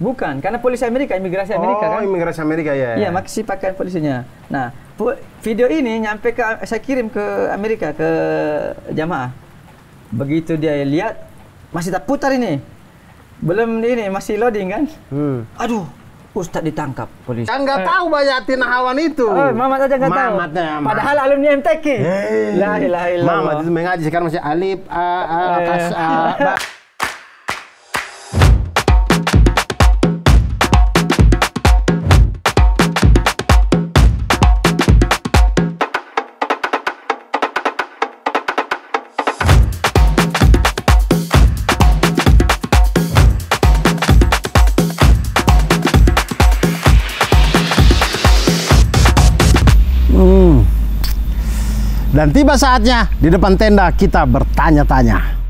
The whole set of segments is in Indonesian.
Bukan, karena polisi Amerika, imigrasi Amerika kan. Oh, imigrasi Amerika ya. Iya, masih pakai polisinya. Nah, video ini nyampe ke saya kirim ke Amerika ke jamaah. Begitu dia lihat masih tak putar ini. Belum ini masih loading kan. Aduh, Ustadz ditangkap polisi. Kan nggak tahu banyak Tinahawan itu. Oh, Mamat aja nggak tahu. Padahal alumni MTQ. La ilaha illallah. Mamat itu mengaji sekarang masih alif kas ba. Dan tiba saatnya di depan tenda kita bertanya-tanya.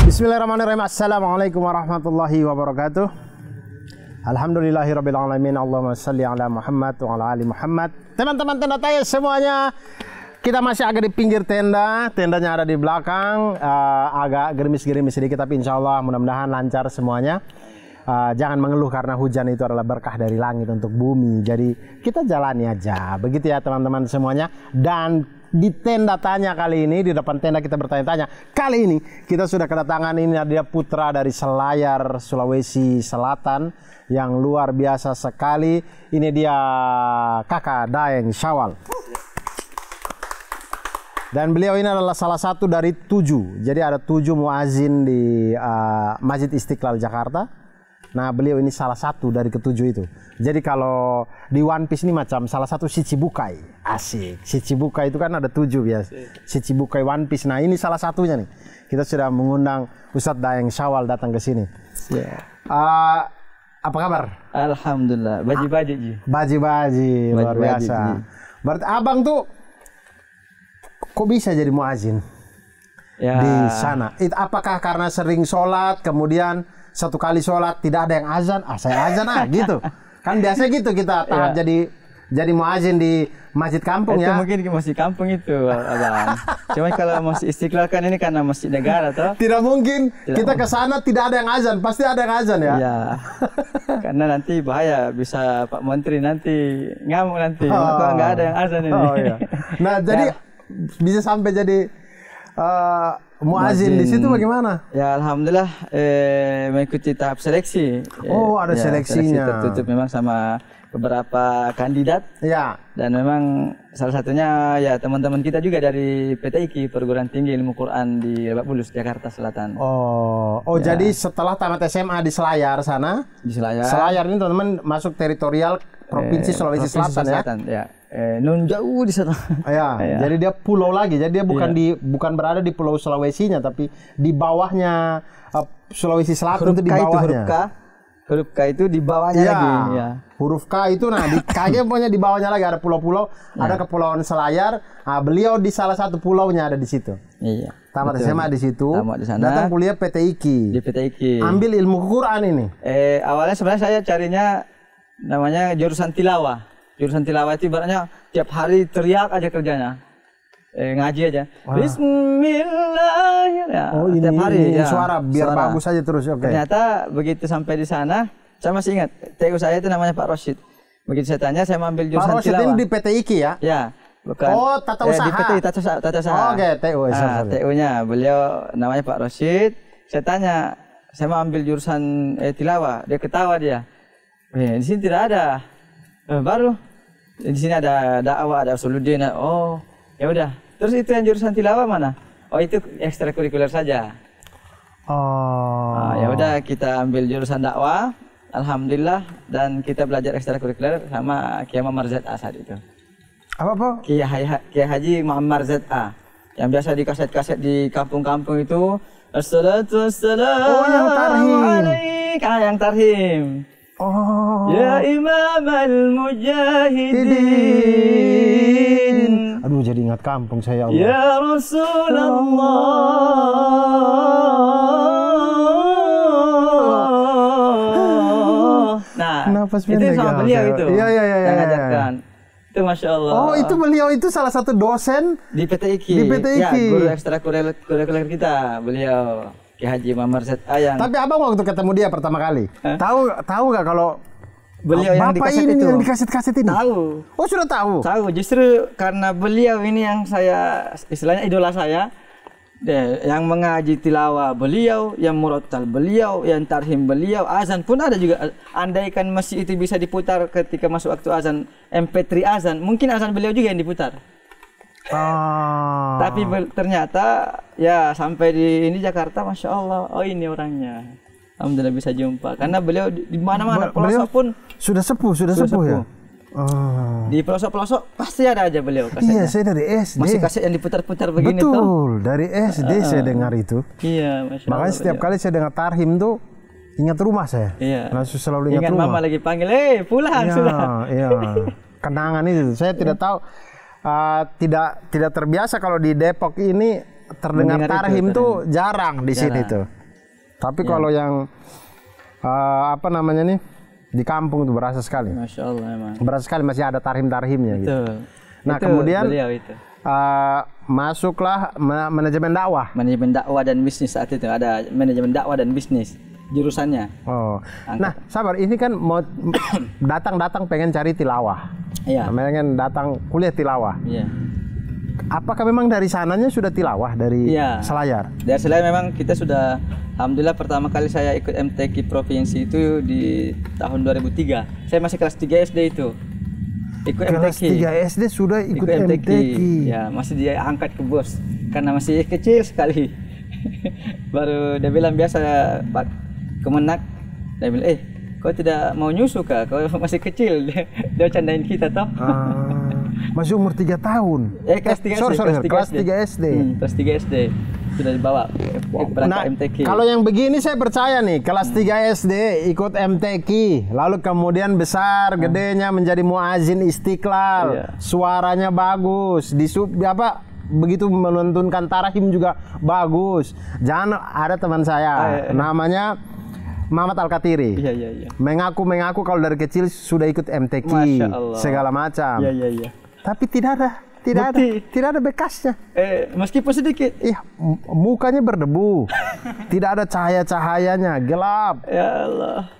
Bismillahirrahmanirrahim. Assalamualaikum warahmatullahi wabarakatuh. Alhamdulillahirabbil alamin. Allahumma shalli ala Muhammad wa ala ali Muhammad. Teman-teman tenda tanya semuanya. Kita masih agak di pinggir tenda. Tendanya ada di belakang, agak gerimis-gerimis sedikit, tapi insya Allah mudah-mudahan lancar semuanya. Jangan mengeluh karena hujan itu adalah berkah dari langit untuk bumi. Jadi kita jalani aja. Begitu ya teman-teman semuanya. Dan di tenda tanya kali ini, di depan tenda kita bertanya-tanya. Kali ini kita sudah kedatangan ini dia putra dari Selayar, Sulawesi Selatan. Yang luar biasa sekali. Ini dia Kakak Daeng Syawal. Dan beliau ini adalah salah satu dari 7. Jadi ada 7 muazin di Masjid Istiqlal Jakarta. Nah, beliau ini salah satu dari ke-7 itu. Jadi kalau di One Piece ini macam salah satu Shichibukai. Asik. Shichibukai itu kan ada 7 biasa. Shichibukai One Piece. Nah, ini salah satunya nih. Kita sudah mengundang Ustadz Daeng Syawal datang ke sini. Apa kabar? Alhamdulillah. Baji-baji, Ji. Baji-baji, luar biasa. Berarti abang tuh kok bisa jadi muazin di sana? Apakah karena sering sholat, kemudian satu kali sholat tidak ada yang azan, saya azan gitu. Kan biasa gitu kita tahap jadi muazin di masjid kampung itu ya. Mungkin masih kampung itu, abang. Cuma kalau masih Istiqlal kan ini karena masjid negara toh. Tidak mungkin kita ke sana tidak ada yang azan, pasti ada yang azan ya. Iya. Karena nanti bahaya, bisa Pak Menteri nanti ngamuk nanti. Kalau nggak ada yang azan ini. Iya. Nah jadi bisa sampai jadi muazin di situ bagaimana? Ya alhamdulillah mengikuti tahap seleksi. Oh ada seleksinya. Seleksi tertutup memang sama beberapa kandidat. Ya. Dan memang salah satunya ya teman-teman kita juga dari PTIQ Perguruan Tinggi Ilmu Quran di Lebak Bulus Jakarta Selatan. Jadi setelah tamat SMA di Selayar sana. Di Selayar. Selayar ini teman-teman masuk teritorial Provinsi Sulawesi Selatan ya. Nun jauh di sana. Ya, jadi dia pulau lagi. Jadi dia bukan berada di Pulau Sulawesinya, tapi di bawahnya Sulawesi Selatan itu di bawahnya. Huruf K itu di bawahnya lagi. Ya. Huruf K itu di K-nya pokoknya di bawahnya lagi ada pulau-pulau, ada Kepulauan Selayar. Nah, beliau di salah satu pulaunya ada di situ. Iya. Tamat SMA di situ. Tamat di sana. Datang kuliah PTIQ. Di PTIQ. Ambil ilmu Quran ini. Awalnya sebenarnya saya carinya namanya jurusan tilawah. Jurusan tilawah itu ibaratnya tiap hari teriak aja kerjanya. Ngaji aja. Bismillahirrahmanirrahim. Ini tiap hari ya. Suara biar bagus aja terus. Okay. Ternyata begitu sampai di sana, saya masih ingat TU saya itu namanya Pak Rosyid. Begitu saya tanya, saya mau ambil jurusan tilawah. Pak Rosyid ini di PTIQ ya? Ya. Bukan. Tata usaha. Di PTIQ tata usaha. Oke, TU. TU-nya beliau namanya Pak Rosyid. Saya tanya, saya mau ambil jurusan tilawah. Dia ketawa dia. Di sini tidak ada. Baru di sini ada dakwah, ada usuluddin. Oh, ya udah. Terus itu yang jurusan tilawah mana? Oh, itu ekstrakurikuler saja. Ya udah kita ambil jurusan dakwah. Alhamdulillah dan kita belajar ekstrakurikuler sama Kiai Muhammad ZA saat itu. Apa? Kiai Haji Muhammad ZA. Yang biasa di kaset-kaset di kampung-kampung itu. Assalatu wassalamu alaika, yang tarhim. Ya Imam al-Mujahidin. Aduh, jadi ingat kampung saya, Allah. Ya Rasulullah. Nah, itu sama beliau itu. Iya. Yang ajarkan. Itu Masya Allah. Oh, itu beliau itu salah satu dosen di PTIQ. Di PTIQ. Ya, guru ekstrakurikuler kita, beliau. Ki Haji Muhammad Rasyid Ayang. Tapi abang waktu ketemu dia pertama kali, tahu nggak kalau Beliau yang di bapak kaset ini itu. yang di kaset ini? Tahu. Oh sudah tahu. Tahu, justru karena beliau ini yang saya istilahnya idola saya. Yang mengaji tilawah beliau, yang murattal beliau, yang tarhim beliau, azan pun ada juga. Andaikan masjid itu bisa diputar ketika masuk waktu azan, MP3 azan, mungkin azan beliau juga yang diputar. Tapi ternyata ya sampai di ini Jakarta, masya Allah, oh ini orangnya. Alhamdulillah bisa jumpa, karena beliau di mana-mana pelosok pun sudah sepuh ya. Di pelosok-pelosok pasti ada aja beliau kasetnya. Iya, saya dari SD. Masih kaset yang diputar-putar begini tuh. Betul, dari SD saya dengar itu. Iya, masya Allah. Makanya setiap kali saya dengar tarhim tuh ingat rumah saya. Iya. Langsung selalu ingat rumah. Mama lagi panggil, pulang sudah. Iya. Kenangan itu. Saya tidak tahu, tidak terbiasa kalau di Depok ini terdengar tarhim tuh jarang di sini tuh. Tapi kalau yang apa namanya nih? Di kampung itu berasa sekali. Masya Allah emang. Berasa sekali masih ada tarhim-tarhimnya gitu. Nah itu kemudian masuklah manajemen dakwah. Manajemen dakwah dan bisnis saat itu ada manajemen dakwah dan bisnis jurusannya. Oh. Nah sabar, ini kan mau datang pengen cari tilawah. Iya. Pengen datang kuliah tilawah. Iya. Apakah memang dari sananya sudah tilawah dari Selayar? Dari Selayar memang kita sudah, alhamdulillah pertama kali saya ikut MTQ provinsi itu di tahun 2003. Saya masih kelas 3 SD itu. Ikut kelas MTQ. 3 SD sudah ikut MTQ. Ya, masih dia angkat ke bos karena masih kecil sekali. Baru dia bilang biasa Pak Kemenak, dia bilang kau tidak mau nyusu kah? Kau masih kecil. Dia candain kita toh. Masih umur 3 tahun. Kelas 3 SD. Kelas 3 SD. Kelas 3 SD sudah dibawa berangkat MTQ. Kalau yang begini saya percaya nih, kelas 3 SD ikut MTQ, lalu kemudian besar gedenya menjadi muazin Istiqlal. Suaranya bagus, begitu menuntunkan tarhim juga bagus. Jangan ada teman saya namanya Muhammad Al-Katiri. Iya. Mengaku kalau dari kecil sudah ikut MTQ segala macam. Iya. Tapi tidak ada bekasnya. Meskipun sedikit. Mukanya berdebu. Tidak ada cahaya-cahayanya, gelap. Ya Allah.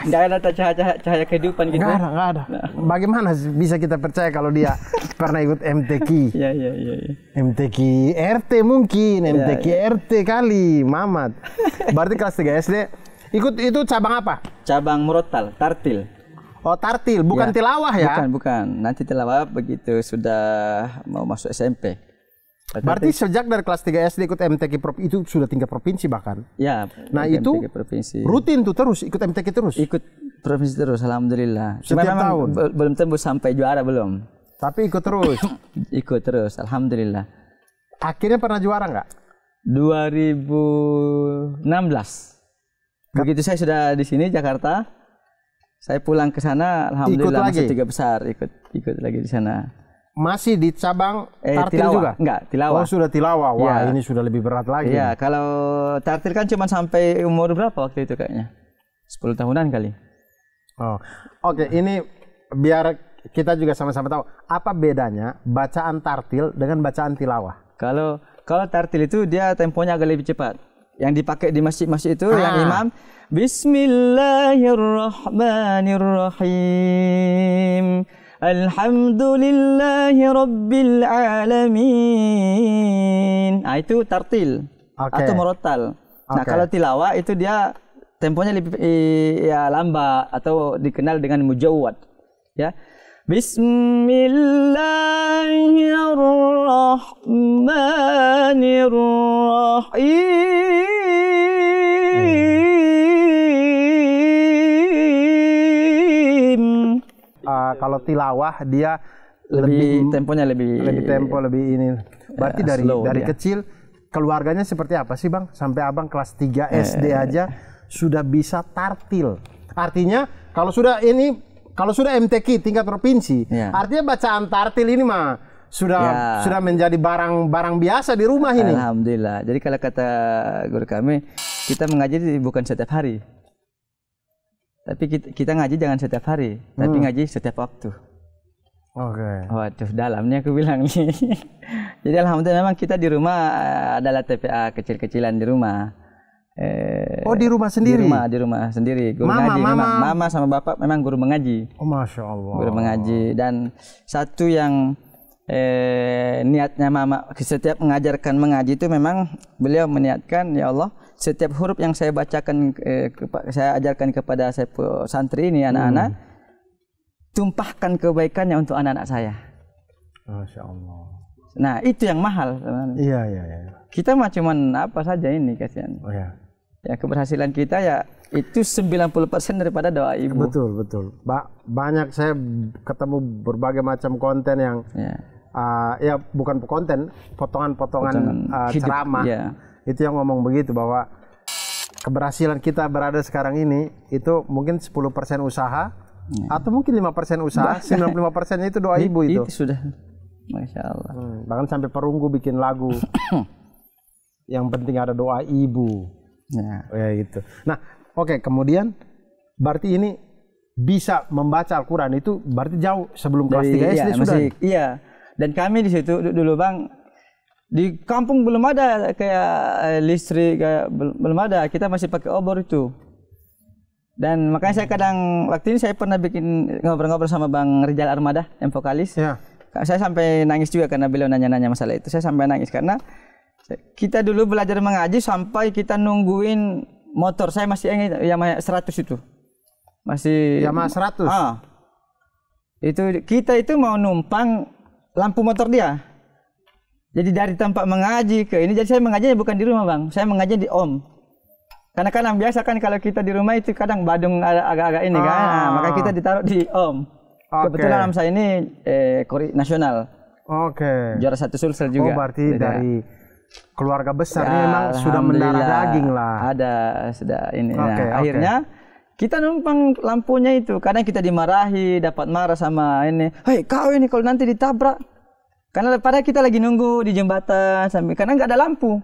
Nggak ada cahaya kehidupan gitu. Nggak ada. Nah. Bagaimana bisa kita percaya kalau dia pernah ikut MTQ? Iya. MTQ RT mungkin, MTQ RT kali, Mamat. Berarti kelas 3 SD ikut itu cabang apa? Cabang murattal, tartil. Oh, tartil, bukan tilawah ya? Bukan. Nanti tilawah begitu sudah mau masuk SMP. Berarti sejak dari kelas 3 SD ikut MTQ itu sudah tingkat provinsi bahkan? Ya. Nah itu rutin tuh terus, ikut MTQ terus? Ikut provinsi terus, alhamdulillah. Cuma setiap tahun? Belum tembus sampai juara belum. Tapi ikut terus? Ikut terus, alhamdulillah. Akhirnya pernah juara nggak? 2016. Begitu saya sudah di sini Jakarta, saya pulang ke sana, alhamdulillah masuk 3 besar, ikut lagi di sana. Masih di cabang tartil tilawah juga? Enggak, tilawah. Oh sudah tilawah, wah ini sudah lebih berat lagi. Iya, kalau tartil kan cuma sampai umur berapa waktu itu kayaknya? 10 tahunan kali. Oh, oke, ini biar kita juga sama-sama tahu, apa bedanya bacaan tartil dengan bacaan tilawah? Kalau tartil itu dia temponya agak lebih cepat. Yang dipakai di masjid-masjid itu yang imam Bismillahirrahmanirrahim. Alhamdulillahi Rabbil Alamin. Itu tartil atau murattal. Nah kalau tilawah itu dia temponya lebih lambat atau dikenal dengan mujawwad. Ya. Bismillahirrahmanirrahim. Kalau tilawah dia temponya lebih ini. Berarti dari kecil keluarganya seperti apa sih Bang? Sampai Abang kelas 3 SD aja sudah bisa tartil. Artinya kalau sudah MTQ tingkat provinsi, artinya bacaan tartil ini mah sudah menjadi barang biasa di rumah ini. Alhamdulillah. Jadi kalau kata guru kami, kita mengaji bukan setiap hari. Tapi kita ngaji jangan setiap hari, tapi ngaji setiap waktu. Oke. Waduh, dalamnya aku bilang nih. Jadi alhamdulillah memang kita di rumah adalah TPA kecil-kecilan di rumah. Oh, di rumah sendiri? Di rumah sendiri. Guru ngaji. Memang mama sama bapak memang guru mengaji. Oh, Masya Allah. Guru mengaji. Dan satu yang niatnya mama setiap mengajarkan mengaji itu memang beliau meniatkan, ya Allah, setiap huruf yang saya bacakan, saya ajarkan kepada saya santri ini, anak-anak, tumpahkan kebaikannya untuk anak-anak saya. Masya Allah. Nah, itu yang mahal. Iya. Kita mah cuman apa saja ini, kasihan. Oh ya. Ya, keberhasilan kita ya itu 90% daripada doa ibu. Betul. Banyak saya ketemu berbagai macam konten yang ya bukan konten, potongan ceramah. Ya. Itu yang ngomong begitu, bahwa keberhasilan kita berada sekarang ini itu mungkin 10% usaha atau mungkin 5% usaha, 95% itu doa ibu itu. Itu sudah. Masya Allah. Bahkan sampai Perunggu bikin lagu. Yang penting ada doa ibu. Ya gitu. Nah, oke, kemudian berarti ini bisa membaca Al-Quran itu berarti jauh sebelum kelas 3 SD sudah. Iya. Dan kami di situ dulu Bang, di kampung belum ada kayak listrik, kayak belum ada. Kita masih pakai obor itu. Dan makanya saya kadang waktu ini saya pernah bikin ngobrol-ngobrol sama Bang Rizal Armada yang vokalis. Ya. Saya sampai nangis juga karena beliau nanya-nanya masalah itu. Saya sampai nangis karena kita dulu belajar mengaji sampai kita nungguin motor. Saya masih ingat Yamaha 100 itu. Masih Yamaha 100. Itu kita itu mau numpang lampu motor dia. Jadi dari tempat mengaji ke ini, jadi saya mengajinya bukan di rumah Bang. Saya mengaji di Om. Karena kadang biasa kan kalau kita di rumah itu kadang badung agak-agak ini kan. Nah, maka kita ditaruh di Om. Kebetulan saya ini kori nasional. Juara 1 Sulsel juga. Oh, berarti dari keluarga besar ya, memang sudah mendarah daging lah. Ada, sudah ini. Akhirnya kita numpang lampunya itu. Kadang kita dimarahi, dapat marah sama ini. Hei, kau ini kalau nanti ditabrak. Karena pada kita lagi nunggu di jembatan sambil karena nggak ada lampu.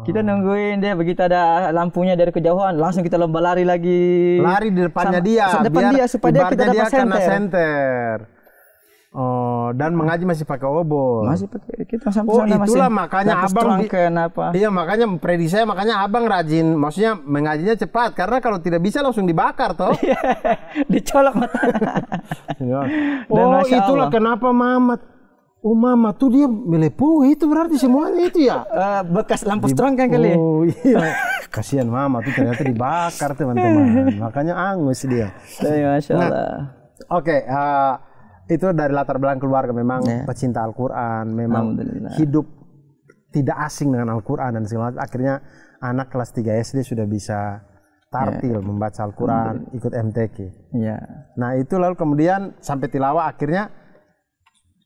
Kita nungguin dia, begitu ada lampunya dari kejauhan, langsung kita lomba lari lagi. Lari di depannya dia, supaya kita dapat senter. Oh, dan mengaji masih pakai obor. Masih pakai, kita sampai sana itulah makanya abang. Kenapa? Iya, makanya prediksi saya, makanya abang rajin, maksudnya mengajinya cepat, karena kalau tidak bisa langsung dibakar toh. Dicolok mata. Oh, itulah kenapa Mamat. Oh, mama tuh dia melepuh itu berarti semuanya itu ya. Bekas lampu strong kan kali. Oh iya. Kasihan mama tuh ternyata dibakar teman-teman. Makanya angus dia. Masya Allah. Oke, itu dari latar belakang keluarga memang pecinta Al-Quran, memang hidup tidak asing dengan Al-Quran dan segala macam. Akhirnya anak kelas 3 SD sudah bisa tartil membaca Al-Quran, ikut MTQ. Nah itu lalu kemudian sampai tilawah akhirnya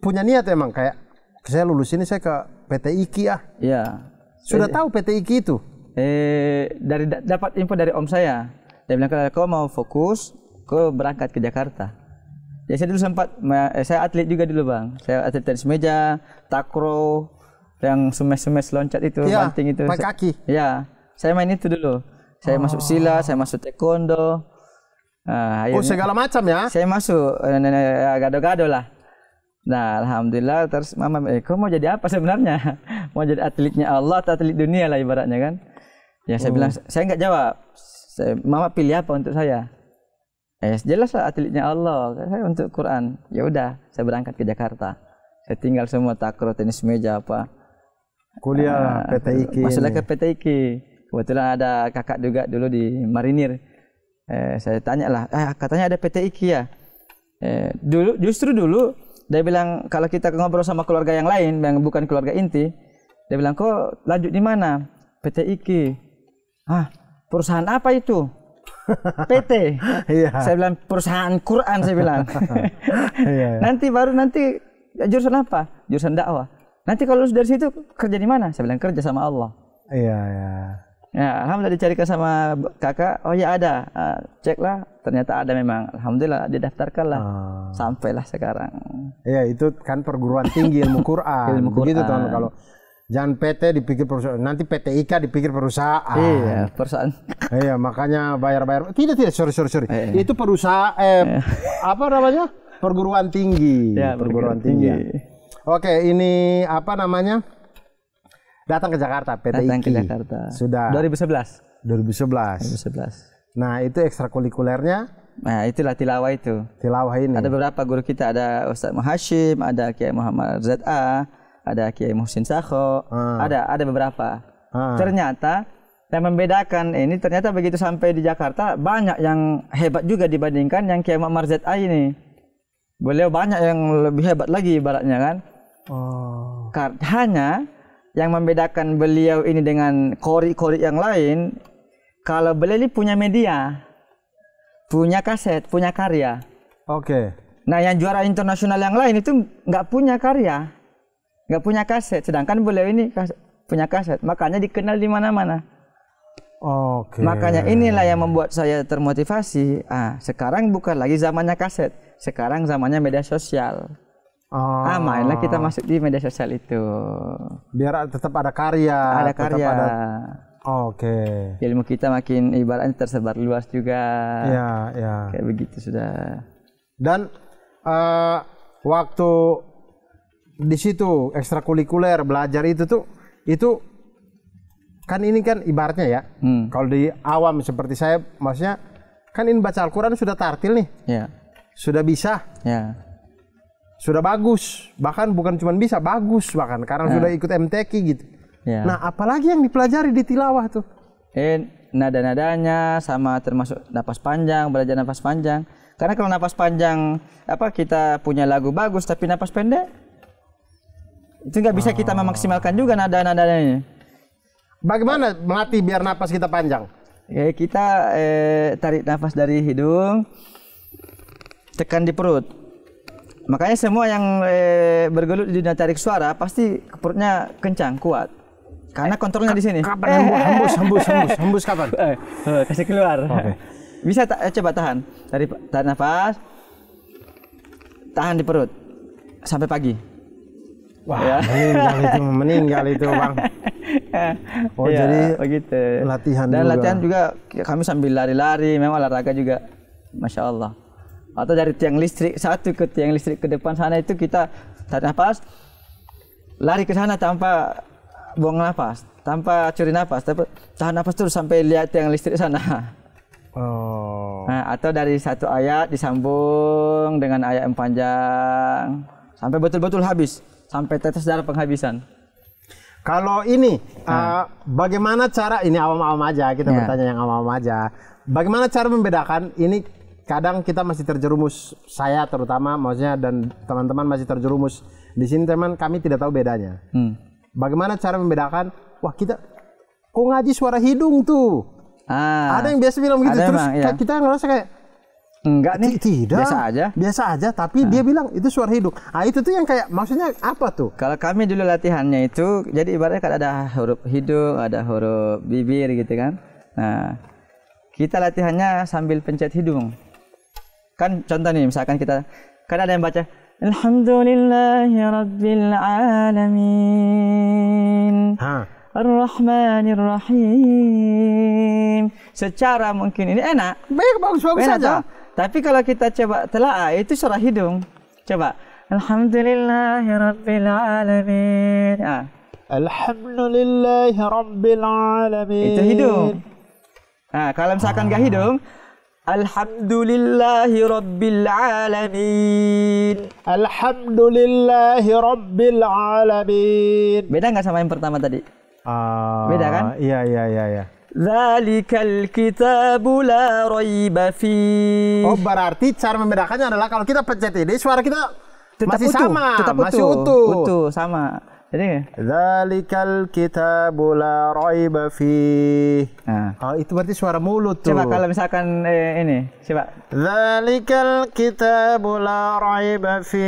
punya niat emang kayak saya lulus ini saya ke PT IKI Sudah tahu PT IKI itu? Dapat info dari om saya. Dia bilang kalau kau mau fokus, kau berangkat ke Jakarta. Ya saya dulu sempat, saya atlet juga dulu Bang. Saya atlet tenis meja, takraw, yang sumes-sumes loncat itu, banting itu. Pakai kaki? Ya, saya main itu dulu. Saya masuk silat, saya masuk taekwondo. Segala macam ya? Saya masuk, gado-gado lah. Nah, alhamdulillah terus mama, kau mau jadi apa sebenarnya? Mau jadi atletnya Allah atau atlet dunia lah ibaratnya kan? Ya saya bilang, saya nggak jawab. Mama pilih apa untuk saya? Jelas lah atletnya Allah. Saya untuk Quran. Ya udah, saya berangkat ke Jakarta. Saya tinggal semua takraw, tenis meja apa. Kuliah PT IKI. Masuklah ke PT IKI. Kebetulan ada kakak juga dulu di Marinir. Saya tanya lah, katanya ada PT IKI ya. Justru dulu dia bilang kalau kita ngobrol sama keluarga yang lain yang bukan keluarga inti, dia bilang kok lanjut di mana? PT IKI. Perusahaan apa itu? PT. Saya bilang perusahaan Quran saya bilang. Nanti jurusan apa? Jurusan dakwah. Nanti kalau lulus dari situ kerja di mana? Saya bilang kerja sama Allah. Ya, alhamdulillah dicarikan sama kakak. Oh ya ada, ceklah. Ternyata ada memang. Alhamdulillah didaftarkanlah. Sampailah sekarang. Iya itu kan perguruan tinggi ilmu Quran. Begitu teman kalau jangan PT dipikir perusahaan, nanti PT IKA dipikir perusahaan. Iya perusahaan. Iya makanya bayar. Tidak sorry. Itu perusahaan apa namanya? Perguruan tinggi. Ya, perguruan tinggi. Oke ini apa namanya? Datang ke Jakarta, PT Datang IKI. ke Jakarta. Sudah. 2011. 2011. Nah, itu ekstrakurikulernya Nah, itulah tilawah itu. tilawah ini. Ada beberapa guru kita, ada Ustaz Hashim, ada Kiai Muhammad ZA, ada Kiai Muhsin Sakho, ada beberapa. Ternyata yang membedakan ini ternyata begitu sampai di Jakarta banyak yang hebat juga dibandingkan yang Kiai Muhammad ZA ini. Beliau banyak yang lebih hebat lagi ibaratnya kan. Hanya yang membedakan beliau ini dengan kori-kori yang lain, kalau beliau ini punya media, punya kaset, punya karya. Oke. Nah, yang juara internasional yang lain itu nggak punya karya, nggak punya kaset. Sedangkan beliau ini punya kaset, makanya dikenal di mana-mana. Oke. Makanya inilah yang membuat saya termotivasi. Sekarang bukan lagi zamannya kaset, sekarang zamannya media sosial. Mainlah kita masuk di media sosial itu. Biar tetap ada karya. Ada karya. Oke. Ilmu kita makin ibaratnya tersebar luas juga. Ya. Kayak begitu sudah. Dan waktu di situ ekstrakurikuler belajar itu kan ini kan ibaratnya ya. Kalau di awam seperti saya, maksudnya kan ini baca Al-Quran sudah tartil nih. Ya. Sudah bisa. Ya. Sudah bagus, bahkan bukan cuma bisa, bagus bahkan karena sudah ikut MTQ gitu. Ya. Nah, apalagi yang dipelajari di tilawah tuh? Nada-nadanya sama termasuk napas panjang, belajar napas panjang. Karena kalau napas panjang kita punya lagu bagus tapi napas pendek, itu nggak bisa kita memaksimalkan juga nada-nadanya. Bagaimana melatih biar napas kita panjang? Kita tarik nafas dari hidung, tekan di perut. Makanya semua yang bergelut di dunia tarik suara pasti perutnya kencang, kuat. Karena kontrolnya di sini. Kapan hembus kapan? Kasih keluar. Okay. Bisa coba tahan. Tarik nafas, tahan di perut sampai pagi. Wah, meninggal itu Bang. Jadi begitu. Latihan dan juga. Latihan juga kami sambil lari-lari, memang olahraga juga, masya Allah. Atau dari tiang listrik satu ke tiang listrik ke depan sana itu kita tarik nafas, lari ke sana tanpa buang nafas, tanpa curi nafas, tapi tahan nafas terus sampai lihat tiang listrik sana. Nah, atau dari satu ayat disambung dengan ayat yang panjang sampai betul-betul habis, sampai tetes darah penghabisan. Kalau ini bagaimana cara ini awam-awam aja, kita bertanya yang awam-awam aja. Bagaimana cara membedakan ini? Kadang kita masih terjerumus, saya terutama maksudnya dan teman-teman masih terjerumus di sini, teman kami tidak tahu bedanya. Bagaimana cara membedakan? Wah, kita kok ngaji suara hidung tuh? Ada yang biasa bilang begitu, terus emang, kita ngerasa kayak enggak nih, tidak, biasa aja. Tapi dia bilang itu suara hidung. Itu tuh yang kayak maksudnya apa tuh? Kalau kami dulu latihannya itu, jadi ibaratnya kan ada huruf hidung, ada huruf bibir gitu kan. Nah, kita latihannya sambil pencet hidung. Kan contoh nih, misalkan kita kan ada yang baca Alhamdulillahirabbil alamin. Ar-Rahmanir-Rahim. Secara mungkin ini enak. Bagus saja. Tapi kalau kita coba telaah itu suara hidung. Coba Alhamdulillahirabbil alamin. Alhamdulillahirabbil alamin. Itu hidung. Nah, kalau misalkan enggak hidung, Alhamdulillahi Rabbil Alamin. Alhamdulillahi Rabbil Alamin. Beda nggak sama yang pertama tadi? Beda kan? Iya. Dzalikal kitabu la raiba fi. Oh, berarti cara membedakannya adalah kalau kita pencet ini suara kita masih utuh, sama, masih utuh. Utuh sama. Jadi Dzalikal kitabu la raiba fi. Itu berarti suara mulut tuh. Coba kalau misalkan ini, coba. Dzalikal kitabu la raiba fi.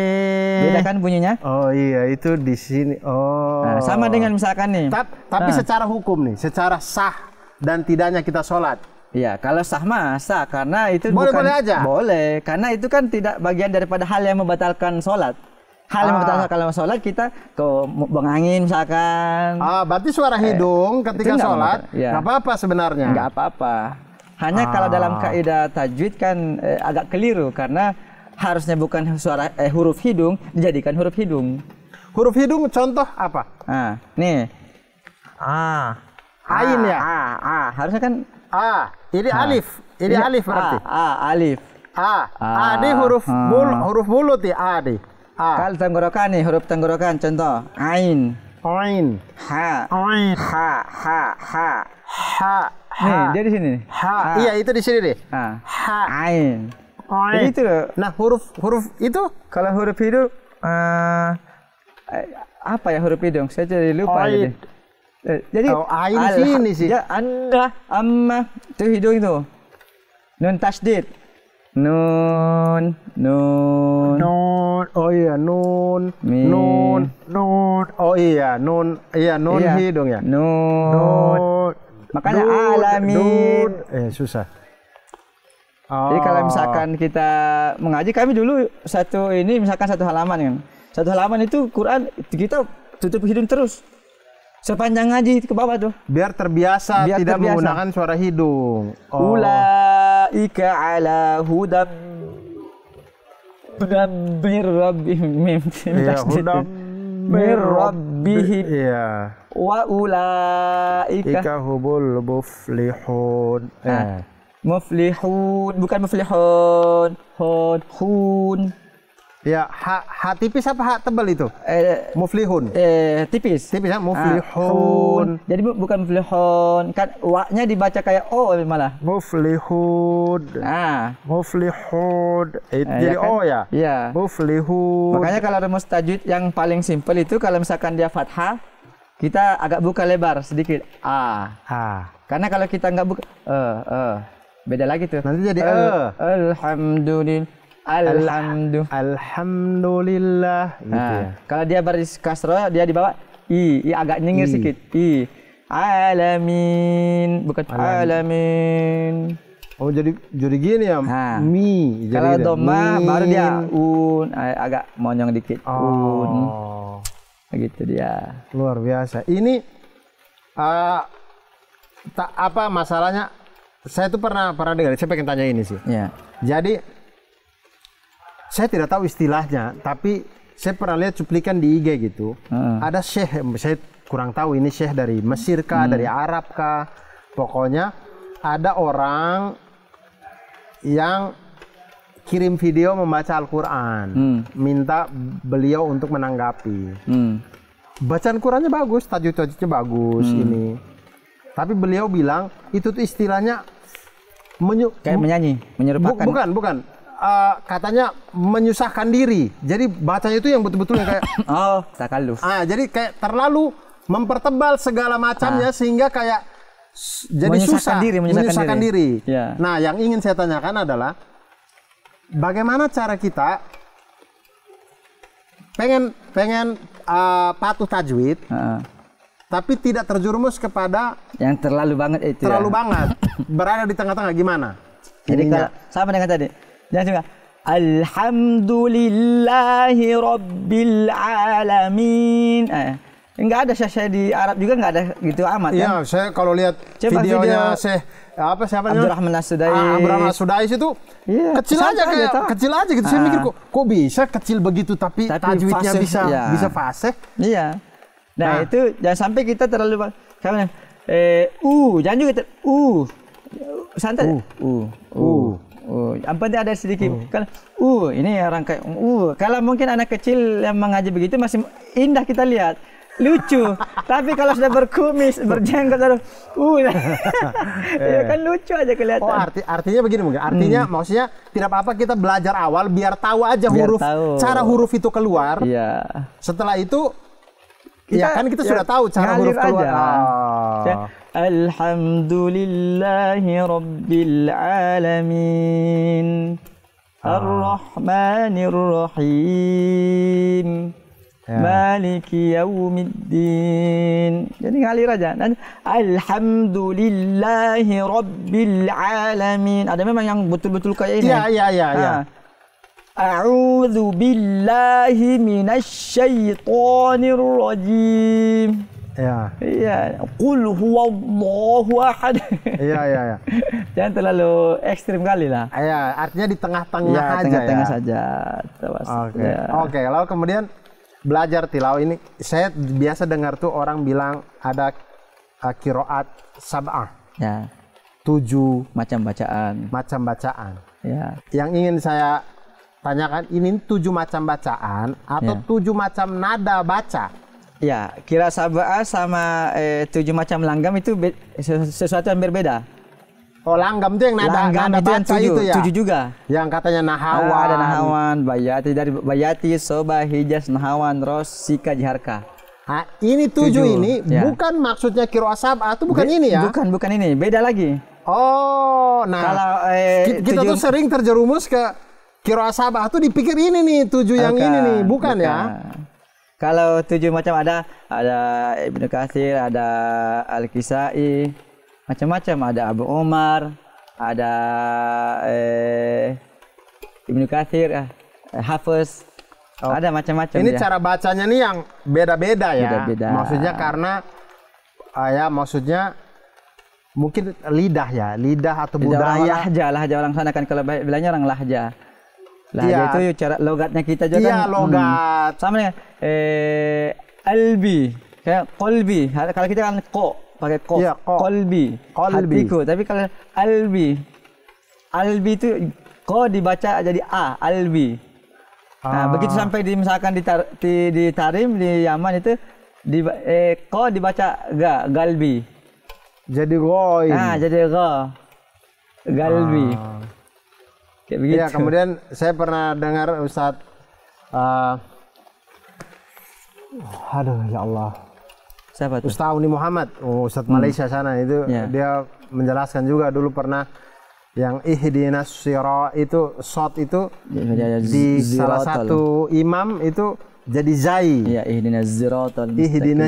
Beda kan bunyinya? Oh iya, itu di sini. Nah, sama dengan misalkan nih. Tapi secara hukum nih, secara sah dan tidaknya kita sholat. Iya, kalau sah mah sah, karena itu boleh aja. Boleh, karena itu kan tidak bagian daripada hal yang membatalkan sholat. Hal yang membatalkan kalau sholat kita buang angin misalkan. Berarti suara hidung ketika sholat nggak apa-apa sebenarnya. Nggak apa-apa. Hanya kalau dalam kaidah tajwid kan agak keliru, karena harusnya bukan suara huruf hidung dijadikan huruf hidung. Huruf hidung contoh apa? Nih. Ain ya? Harusnya kan Ini alif. Ini iya, alif berarti. Alif. Ini huruf bulut ya, A. Kalau tenggorokan nih, huruf tenggorokan contoh ain. Ain. Ha. Ain. Ha. Nih, Dia di sini. Iya, itu di sini deh. Ain. Jadi itu loh. Nah, huruf itu Kalau huruf hidung apa ya huruf hidung? Saya jadi lupa Ain. Jadi ain sini sih. Ya, anda, amma itu hidung itu. Nun tasdid. Nun. Oh iya, nun. Mim. Nun. Oh iya, nun. Iya, nun Iya. hidung ya. Nun. Makanya alamin. Susah. Jadi kalau misalkan kita mengaji, kami dulu misalkan satu halaman kan. Satu halaman itu Quran kita tutup hidung terus. Sepanjang ngaji ke bawah tuh. Biar terbiasa tidak menggunakan suara hidung. Ulaika ala hudam mir rabbihim. Hudam mir rabbihim. Iya. Wa ulaika humul muflihun. Muflihun, bukan muflihun. Hun. Ya, ha tipis apa ha tebal itu? Muflihun. Tipis. Tipis ya, muflihun. Jadi bukan muflihun. Kan wa-nya dibaca kayak o malah. Muflihun. Muflihun. Jadi kan? o ya? Iya. Muflihun. Makanya kalau rumus tajwid yang paling simpel itu kalau misalkan dia fathah, kita agak buka lebar sedikit. Karena kalau kita nggak buka beda lagi tuh. Nanti jadi Alhamdulillah gitu ya. Kalau dia baris kasroh, dia di bawah i agak nyengir sedikit. Alamin, bukan alamin. Oh, jadi gini ya. Mi. Kalau dhamma baru dia agak monyong dikit. Begitu dia. Luar biasa. Ini apa masalahnya? Saya tuh pernah dengar. Saya pengen tanya ini sih. Iya. Jadi saya tidak tahu istilahnya, tapi saya pernah lihat cuplikan di IG gitu. Ada syekh, saya kurang tahu ini syekh dari Mesir kah, dari Arab kah. Pokoknya ada orang yang kirim video membaca Al-Quran, minta beliau untuk menanggapi. Bacaan Qurannya bagus, tajwid-tajwidnya bagus ini. Tapi beliau bilang itu tuh istilahnya kayak menyanyi, menyerupakan. Bukan. Katanya menyusahkan diri. Jadi bacanya itu yang betul-betul yang kayak takalluf. Jadi kayak terlalu mempertebal segala macamnya sehingga kayak jadi menyusahkan diri. Ya. Nah, yang ingin saya tanyakan adalah bagaimana cara kita pengen patuh tajwid, tapi tidak terjerumus kepada yang terlalu banget itu. Terlalu banget. Berada di tengah-tengah gimana? Jadi kalau sama dengan tadi. Jangan juga Alhamdulillahi Rabbil Alamin. Enggak ada syekh di Arab juga enggak ada gitu amat kan? Iya, saya kalau lihat videonya siapa namanya? Abdurrahman As-Sudais. Abdurrahman As-Sudais itu kecil aja gitu. Saya mikir kok bisa kecil begitu tapi tajwidnya bisa fasih. Iya. Nah, itu jangan sampai kita terlalu jangan juga santai. Yang penting ada sedikit kan ini orang kayak kalau mungkin anak kecil yang mengaji begitu masih indah kita lihat lucu. Tapi kalau sudah berkumis berjenggot ya kan lucu aja kelihatan. Artinya begini mungkin. Artinya maksudnya tidak apa-apa kita belajar awal biar tahu aja cara huruf itu keluar. Iya. Setelah itu kita sudah tahu cara huruf keluar. Alhamdulillahi Rabbil Alamin Ar-Rahmanir Rahim Maliki Yaumiddin. Jadi ngalir aja. Alhamdulillahi Rabbil Alamin. Ada memang yang betul-betul kayak ini. Iya. A'udzu billahi minasyaitonir rajim. Iya. Qul huwallahu ahad. Iya. Jangan terlalu ekstrim kali lah. Iya, artinya di tengah-tengah aja. Tengah-tengah saja. Oke. Lalu kemudian belajar tilawah ini, saya biasa dengar tuh orang bilang ada qiraat sab'ah. Ya. 7 Macam bacaan. bacaan. Ya. Yang ingin saya tanyakan, ini 7 macam bacaan atau 7 macam nada baca? Ya, kira sab'ah sama 7 macam langgam itu sesuatu yang berbeda. Oh, langgam itu yang nada Langgam itu yang baca 7, itu ya? 7 juga. Yang katanya nahawan. Ada nahawan, bayati, dari bayati, soba, hijaz, nahawan, ros, sika, jiharka. Nah, ini 7 ini ya. bukan maksudnya qiraat sab'ah, itu bukan ini ya? Bukan ini, beda lagi. Oh, nah Kalau kita tuh sering terjerumus ke qiraat sab'ah tuh dipikir ini nih 7 yang ini nih, bukan ya? Kalau 7 macam ada Ibnu Katsir, ada Al-Kisai, macam-macam, ada Abu Umar, ada Ibnu Katsir, Hafiz. Ada macam-macam. Ini cara bacanya nih yang beda-beda ya. Beda-beda. Maksudnya karena maksudnya mungkin lidah atau budaya. Lahja orang sana kan, kalau bilangnya orang lahja. Lahja itu cara logatnya kita juga. Iya, logat. Sama dengan albi, kayak kolbi. Kalau kita kan pakai ko. Iya, Kolbi. Hatiku. Tapi kalau albi itu ko dibaca jadi a, albi. Nah, begitu sampai misalkan di Tarim di Yaman itu ko dibaca galbi. Jadi goi. Nah, jadi galbi. Kayak begitu. Ya, kemudian saya pernah dengar Ustadz aduh ya Allah. Siapa tuh? Ustadz Uni Muhammad, Ustadz Malaysia sana itu dia menjelaskan juga dulu pernah yang ihdinas sira itu shot itu di salah satu imam itu jadi zai. Ya, ihdinas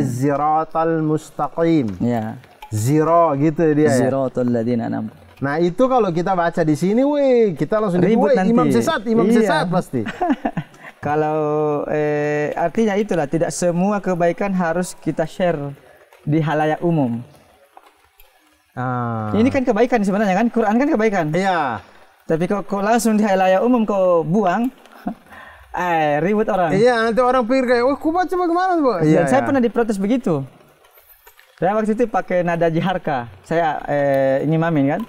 siratal mustaqim. Ya. Zero gitu dia ya. Siratal ladzina an'am. Nah, itu kalau kita baca di sini, kita langsung ribut nanti. Imam sesat pasti. Kalau artinya itulah, tidak semua kebaikan harus kita share di halayak umum. Ini kan kebaikan sebenarnya kan, Quran kan kebaikan. Iya. Tapi kok langsung di halayak umum kau buang, ribut orang. Iya, nanti orang pikir kayak, ku baca bagaimana Bu? Iya, saya pernah diprotes begitu. Saya waktu itu pakai nada jiharka. Saya ngimamin kan.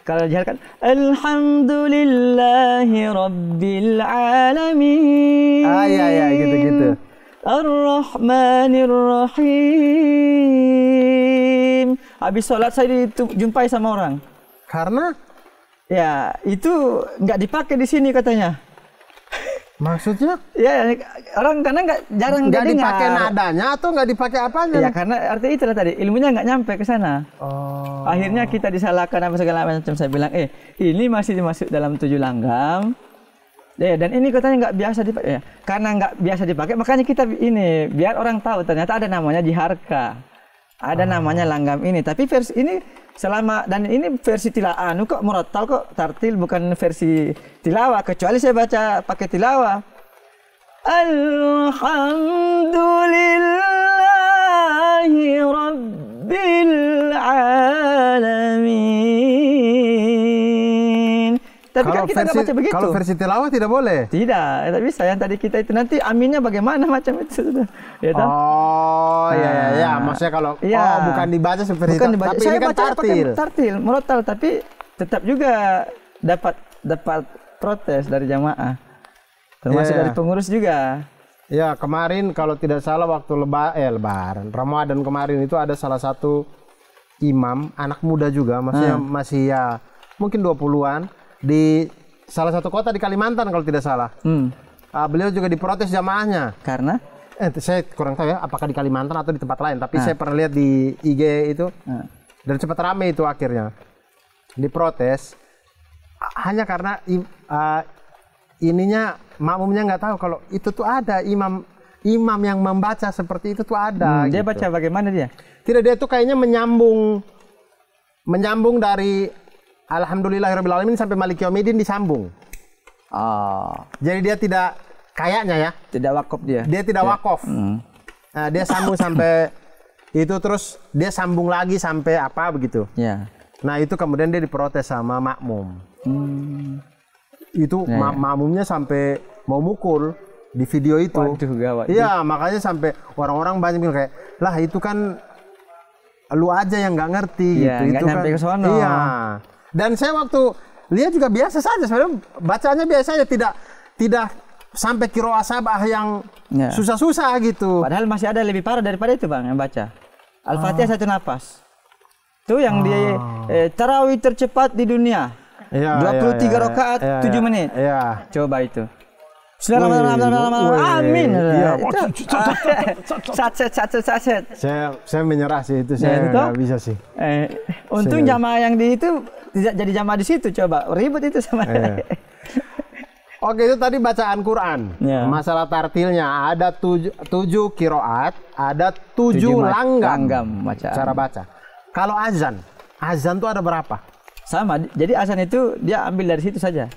Kalau jiharka, Alhamdulillahi Rabbil Alamin. Iya, gitu-gitu. Ar-Rahmanir Rahim. Habis sholat saya dijumpai sama orang. Karena? Ya, itu nggak dipakai di sini katanya. Maksudnya? Ya, orang karena jarang nggak dipakai nadanya atau nggak dipakai apanya? Ya, karena artinya itulah tadi, ilmunya nggak nyampe ke sana. Oh. Akhirnya kita disalahkan apa segala macam. Saya bilang, ini masih masuk dalam 7 langgam. Ya, dan ini katanya nggak biasa dipakai. Ya, karena nggak biasa dipakai, makanya kita ini biar orang tahu ternyata ada namanya jiharka, ada namanya langgam ini. Tapi versi ini dan ini versi tilawah, kok murattal kok tartil, bukan versi tilawah. Kecuali saya baca pakai tilawah. Alhamdulillahi Rabbil Alamin. Tapi kan kita nggak baca begitu. Kalau versi tilawah tidak boleh? Tidak, tak bisa. Yang tadi kita itu nanti aminnya bagaimana macam itu. Ya, iya. Maksudnya kalau bukan dibaca seperti itu. Tapi saya ini kan baca tartil. Tartil, murattal, tapi tetap juga dapat protes dari jamaah. Termasuk dari pengurus juga. Ya, kemarin kalau tidak salah waktu Lebaran, Ramadan kemarin itu ada salah satu imam, anak muda juga, maksudnya masih ya mungkin 20-an. Di salah satu kota di Kalimantan kalau tidak salah. Beliau juga diprotes jamaahnya. Karena? Saya kurang tahu ya apakah di Kalimantan atau di tempat lain. Tapi saya pernah lihat di IG itu. Dan cepat ramai itu akhirnya. Diprotes. Hanya karena makmumnya nggak tahu kalau itu tuh ada imam yang membaca seperti itu tuh ada. Dia gitu. baca bagaimana dia? Tidak, dia tuh kayaknya menyambung dari Alhamdulillahirrahmanirrahim sampai Maliki Yaumiddin disambung. Jadi dia tidak kayaknya ya. Tidak wakaf dia. Dia tidak wakaf. Nah, dia sambung sampai itu, terus dia sambung lagi sampai apa begitu. Ya. Nah, itu kemudian dia diprotes sama makmum. Itu makmumnya sampai mau mukul di video itu. Waduh, gawat. Iya, makanya sampai orang-orang banyak bilang kayak, lah itu kan lu aja yang nggak ngerti Iya, gitu. nggak Itu nyampe ke sono. Iya. Dan saya waktu lihat juga biasa saja sebenarnya, bacanya biasa aja, tidak sampai qiraah sabah yang Ya. susah-susah gitu. Padahal masih ada lebih parah daripada itu Bang yang baca. Al-Fatihah satu napas. Itu yang di tarawih tercepat di dunia. Iya, 23 rakaat 7 menit. Iya. Coba itu. Bismillahirrahmanirrahim. Amin. Iya. Saset. Saya menyerah sih itu, saya nggak bisa sih. Untung jamaah yang di itu tidak jadi jamaah di situ, coba ribut itu sama. Oke, itu tadi bacaan Quran. Ya. Masalah tartilnya ada 7 qiraat, ada 7 langgam bacaan. cara baca. Kalau azan tuh ada berapa? Sama, jadi azan itu dia ambil dari situ saja.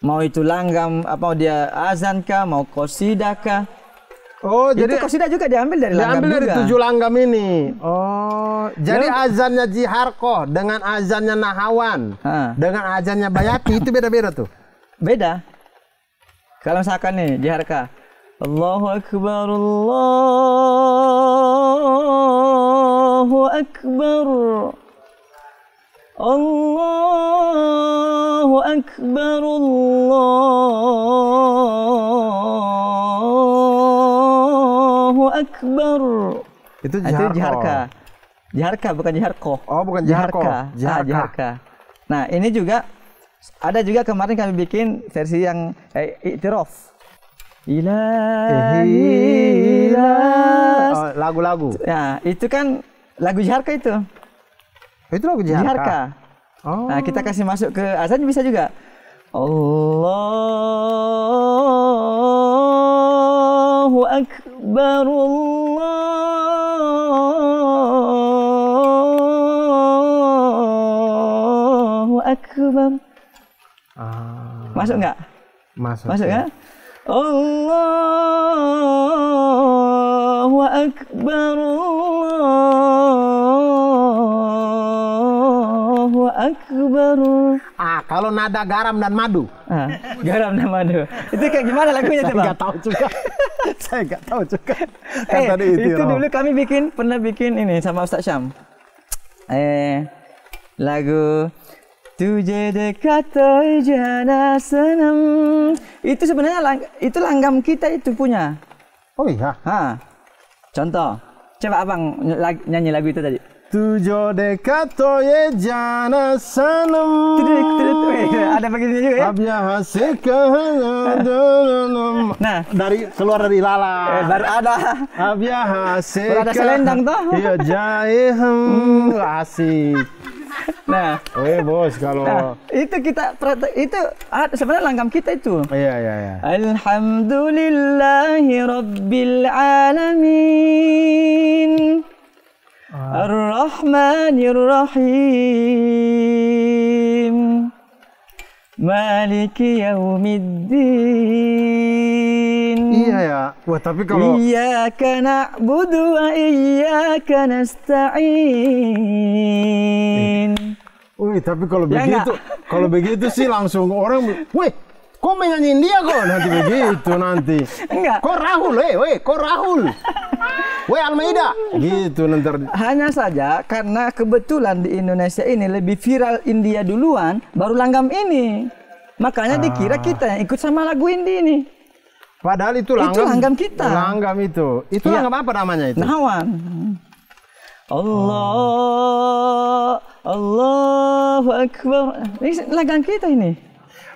Mau itu langgam, apa dia azan kah, mau qasidah kah? Oh, Itu jadi qasidah juga diambil dari langgam diambil dari juga. 7 langgam ini. Oh, jadi azannya Jiharkoh dengan azannya Nahawan, dengan azannya Bayati itu beda-beda tuh. Beda. Kalau misalkan nih Jiharka, Allahu Akbar, Allahu Akbar, Allahu Akbar, Allahu Akbar. Itu Itu Jiharka. Jiharka bukan Jiharkoh. Oh, bukan Jiharkoh. Jiharka. Nah, ini juga ada juga kemarin kami bikin versi yang I'tiraf. Ilahi. Oh, lagu-lagu. Ya, itu kan lagu Jiharka itu. Itu lagu Jiharka. Oh. Nah, kita kasih masuk ke azan bisa juga. Allahu Akbar, Allahu Akbar. Masuk nggak? Masuk nggak? Allahu Akbar, Allahu Akbar. Kalau nada garam dan madu. Garam dan madu. Itu kayak gimana lagunya tuh, Bang? Saya nggak tahu juga. Saya nggak tahu juga. Kan tadi itu dulu kami pernah bikin ini sama Ustaz Syam. Lagu Tujhe dekha to jana sanam. Itu sebenarnya itu langgam kita itu punya. Oh iya. Contoh. Coba Abang nyanyi lagu itu tadi. Tujo dekha to jana sanam. Ada begini juga ya. Abya hasika. Nah, keluar dari lala. Baru ada. Abya hasika. Baru ada selendang toh. Iya, jaiham. Asik. Nah, bos kalau itu sebenarnya langgam kita itu. Iya. Alhamdulillahi Rabbil Alamin, Ar-Rahmanir Rahim, Maliki Yaumiddin. Iya ya. Wah, tapi kalau Iyyaka na'budu wa iyyaka nasta'in. Wih, tapi kalau begitu sih langsung orang, wih, kok menyanyiin dia kok nanti begitu nanti. Enggak. Kok Rahul, weh Almeida, gitu nanti. Hanya saja karena kebetulan di Indonesia ini lebih viral India duluan, baru langgam ini. Makanya dikira kita yang ikut sama lagu Indi ini. Padahal itu langgam kita. Langgam itu. Itu langgam apa namanya itu? Nahawan. Allahu Akbar. Ini langgam kita ini.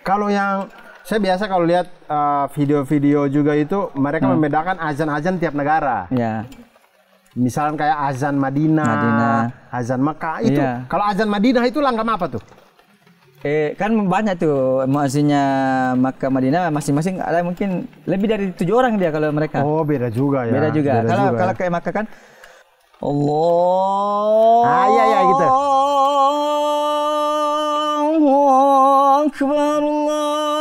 Kalau yang saya biasa kalau lihat video-video juga itu mereka membedakan azan-azan tiap negara. Ya. Misalnya kayak azan Madinah, azan Mekah itu. Iya. Kalau azan Madinah itu langgam apa tuh? Kan banyak tuh muazzinnya Makkah Madinah masing-masing ada mungkin lebih dari 7 orang dia kalau mereka. Oh, beda juga ya. Beda juga. Kalau kayak Makkah kan Allah. Iya gitu. Allahu Akbar, Allahu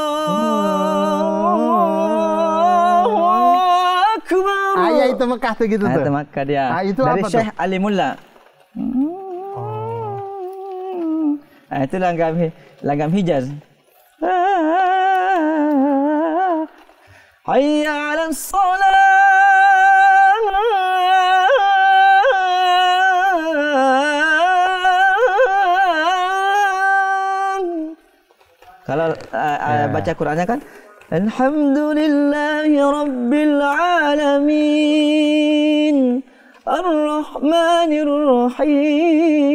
Akbar. Ya itu Mekah tuh gitu tuh. Itu Makkah dia. Itu dari apa Syekh tuh? Ali Mullah. Itu langgam Hijaz. Hayya 'alas salah. Kalau baca Qur'annya kan Alhamdulillahi Rabbil Alamin Ar-Rahmanir Rahim.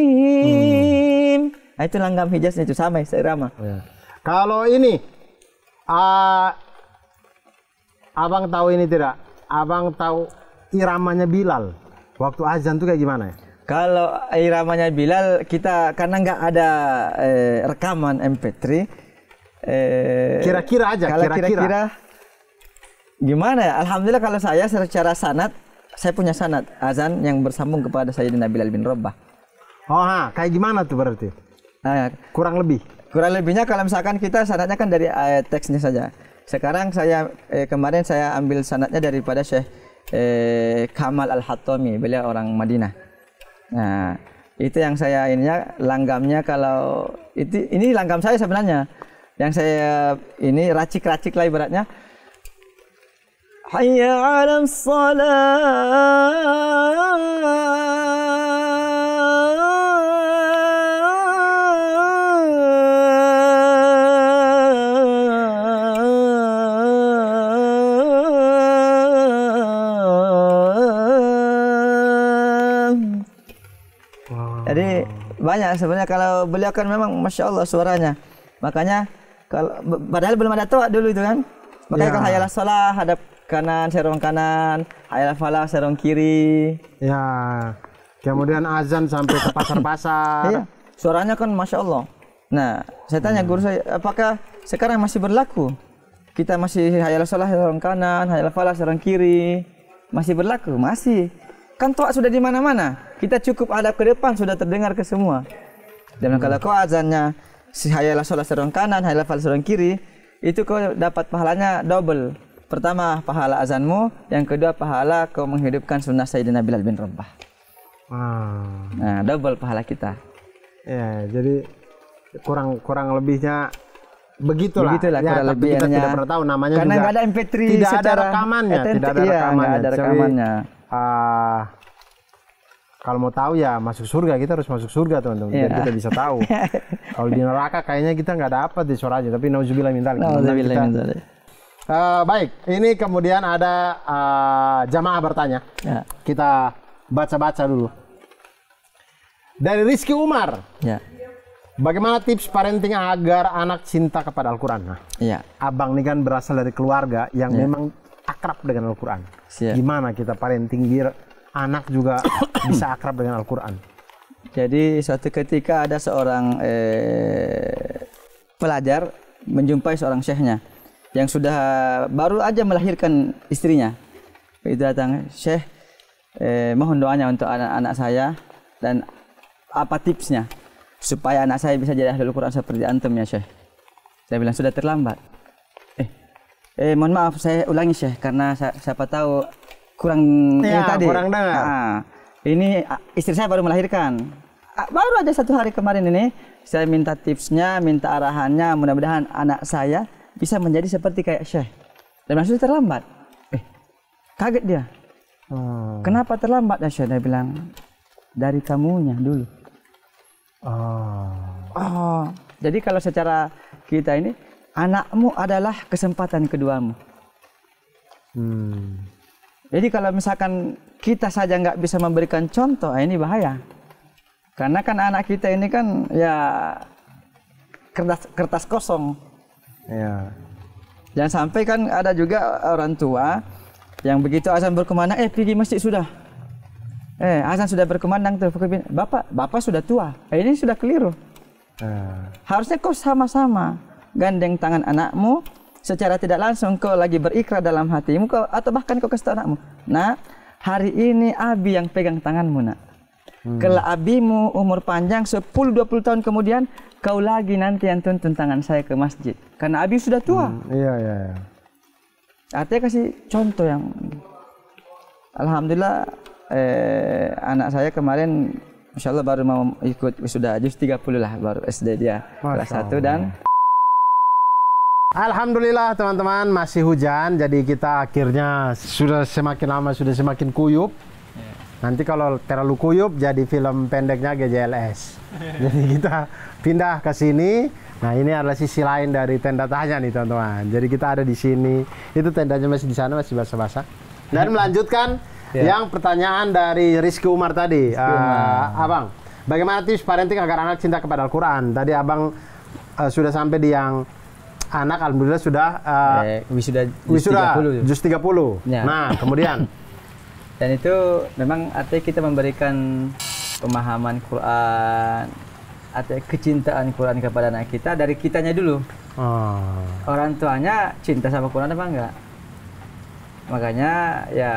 Nah, itu langgam Hijaznya itu sama seirama. Ya. Kalau ini abang tahu ini tidak? Abang tahu iramanya Bilal waktu azan tuh kayak gimana ya? Kalau iramanya Bilal kita karena nggak ada rekaman MP3. Kira-kira aja. Kalau kira-kira gimana ya? Alhamdulillah kalau saya secara sanad, saya punya sanad azan yang bersambung kepada Sayyidina Bilal bin Rabah. Oh, kayak gimana tuh berarti? Kurang lebih. Kurang lebihnya kalau misalkan kita sanadnya kan dari teksnya saja. Sekarang saya kemarin saya ambil sanadnya daripada Syekh Kamal Al-Hattami, beliau orang Madinah. Nah, itu yang saya ininya langgamnya kalau ini langgam saya sebenarnya. Yang saya ini racik-racik lah ibaratnya. Hayya 'alas Jadi banyak sebenarnya kalau beliau kan memang Masya Allah suaranya. Makanya kalau padahal belum ada toa dulu itu kan. Makanya kalau hayalah sholah hadap kanan, serong kanan, hayalah falah serong kiri. Ya. Kemudian azan sampai ke pasar-pasar. Iya. Suaranya kan Masya Allah. Nah, saya tanya guru saya, apakah sekarang masih berlaku? Kita masih hayalah sholah serong kanan, hayalah falah serong kiri. Masih berlaku? Masih. Kan toa sudah di mana-mana. Kita cukup hadap ke depan sudah terdengar ke semua. Dan kalau kau azannya si hayalah sholat serong kanan, hayalah falah serong kiri, itu kau dapat pahalanya double. Pertama pahala azanmu, yang kedua pahala kau menghidupkan sunnah Sayyidina Bilal bin Rabah. Nah, double pahala kita. Ya, jadi kurang lebihnya begitulah. Begitulah ya, kurang tapi kita lebihnya. tidak pernah tahu namanya Karena juga. nggak ada MP3 tidak secara ada rekamannya, tidak ada iya, rekamannya. nggak ada rekamannya. Kalau mau tahu ya masuk surga, kita harus masuk surga teman-teman, biar kita bisa tahu. Kalau di neraka kayaknya kita nggak dapat di suaranya, tapi nauzubillah min dzalik. Baik, ini kemudian ada jamaah bertanya. Ya. Kita baca-baca dulu. Dari Rizky Umar. Ya. Bagaimana tips parenting agar anak cinta kepada Al-Quran? Nah, ya. Abang ini kan berasal dari keluarga yang memang akrab dengan Al-Quran. Gimana kita parenting biar anak juga bisa akrab dengan Al-Quran? Jadi suatu ketika ada seorang pelajar menjumpai seorang syekhnya yang sudah baru aja melahirkan istrinya. Itu datang, Syekh, mohon doanya untuk anak-anak saya dan apa tipsnya supaya anak saya bisa jadi ahlul Quran seperti antum ya Syekh. Saya bilang sudah terlambat. Mohon maaf saya ulangi Syekh karena siapa tahu kurang ini tadi. Kurang dengar. Ini istri saya baru melahirkan. Baru aja 1 hari kemarin ini saya minta tipsnya, minta arahannya, mudah-mudahan anak saya bisa menjadi seperti kayak Syekh. Dan maksudnya terlambat. Kaget dia. Kenapa terlambat ya Syekh? Dia bilang dari kamunya dulu. Jadi kalau secara kita ini anakmu adalah kesempatan keduamu. Jadi kalau misalkan kita saja nggak bisa memberikan contoh, ini bahaya. Karena kan anak kita ini kan ya kertas kosong. Ya. Jangan sampai kan ada juga orang tua yang begitu azan berkumandang, pergi masjid sudah. Azan sudah berkumandang tuh, bapak sudah tua. Ini sudah keliru. Harusnya kau sama-sama gandeng tangan anakmu. Secara tidak langsung kau lagi berikrar dalam hatimu atau bahkan kau kasih tahu anakmu, nak, hari ini Abi yang pegang tanganmu nak. Kalau abimu umur panjang 10-20 tahun kemudian kau lagi nanti yang tuntun tangan saya ke masjid karena Abi sudah tua. Iya. Artinya kasih contoh yang alhamdulillah anak saya kemarin Masya Allah baru mau ikut sudah juz 30 lah, baru SD dia kelas 1 dan alhamdulillah teman-teman masih hujan, jadi kita akhirnya sudah semakin lama sudah semakin kuyup. Nanti kalau terlalu kuyup jadi film pendeknya GJLS. Jadi kita pindah ke sini. Nah, ini adalah sisi lain dari tenda tanya nih, teman-teman. Jadi kita ada di sini. Itu tendanya masih di sana, masih basah-basah. Dan melanjutkan yang pertanyaan dari Rizky Umar tadi. Abang, bagaimana tips parenting agar anak cinta kepada Al-Quran? Tadi Abang sudah sampai di yang anak, alhamdulillah sudah wisuda juz 30. Ya. Nah, kemudian Dan itu memang artinya kita memberikan pemahaman Quran, artinya kecintaan Quran kepada anak kita dari kitanya dulu. Orang tuanya cinta sama Quran apa enggak? Makanya ya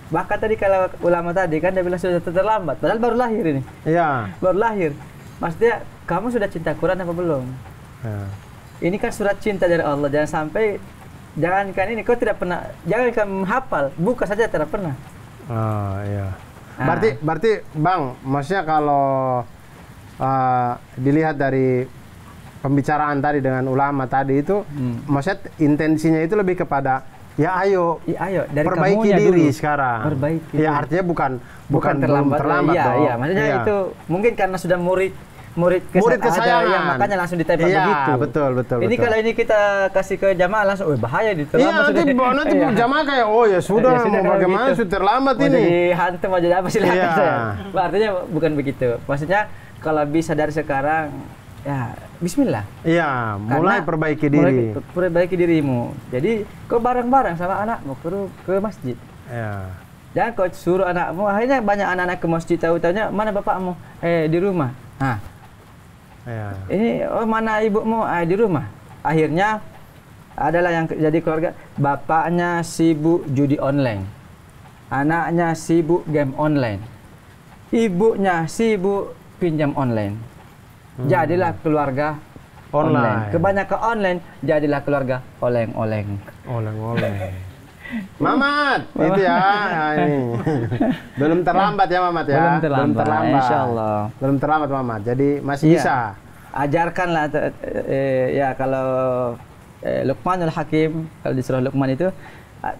bahkan tadi kalau ulama tadi kan dia bilang sudah terlambat, padahal baru lahir ini. Iya. Baru lahir. Maksudnya kamu sudah cinta Quran apa belum? Ya. Ini kan surat cinta dari Allah, jangan sampai jangankan ini kau tidak pernah, jangankan menghafal, buka saja tidak pernah. Iya. Berarti Bang, maksudnya kalau dilihat dari pembicaraan tadi dengan ulama tadi itu, maksudnya intensinya itu lebih kepada ya ayo dari perbaiki diri dulu. Sekarang. Perbaiki. Ya artinya bukan terlambat dong. Iya, maksudnya itu mungkin karena sudah murid kesayangan ya, makanya langsung ditembak begitu. Betul. Ini kalau ini kita kasih ke jamaah langsung, bahaya diterlambat. Iya, nanti jamaah kayak ya sudah mau bagaimana sudah terlambat ini. Jadi hantu mau jadi apa silakan saya. Artinya bukan begitu. Maksudnya kalau bisa dari sekarang ya bismillah. Iya, mulai perbaiki diri. Perbaiki dirimu. Jadi kau bareng-bareng sama anakmu ke masjid. Iya. Jangan kau suruh anakmu, akhirnya banyak anak-anak ke masjid tahu-tahunya mana bapakmu? Di rumah. Nah, ya. Ini mana ibumu? Di rumah. Akhirnya adalah yang jadi keluarga, bapaknya sibuk judi online, anaknya sibuk game online, ibunya sibuk pinjam online. Jadilah keluarga online. Kebanyakan online, jadilah keluarga oleng-oleng. Mamat, itu ya. Ini. Belum terlambat ya Mamat ya. Belum terlambat. Insyaallah. Belum terlambat Mamat. Jadi masih bisa. Ajarkanlah ya kalau Luqmanul Hakim, kalau di surah Luqman itu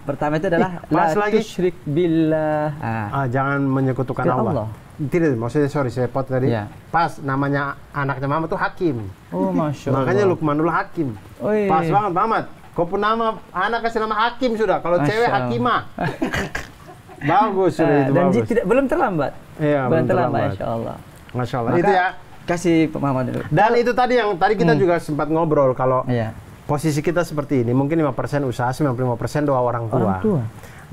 pertama itu adalah la tusyrik billah. Jangan menyekutukan Allah. Tidak, maksudnya saya potong tadi. Ya. Pas namanya anaknya Mamat tuh Hakim. Oh, Masya Allah. Makanya Luqmanul Hakim. Pas banget Mamat. Kau pun nama anak kasih nama Hakim sudah. Kalau cewek Hakimah. Bagus sudah itu. Dan bagus. belum terlambat. Iya, belum terlambat. Insya Allah. Masya Allah. Maka, itu ya. Kasih pemahaman dulu. Dan itu tadi yang tadi kita juga sempat ngobrol kalau posisi kita seperti ini. Mungkin 5% usaha, 95% doa orang tua.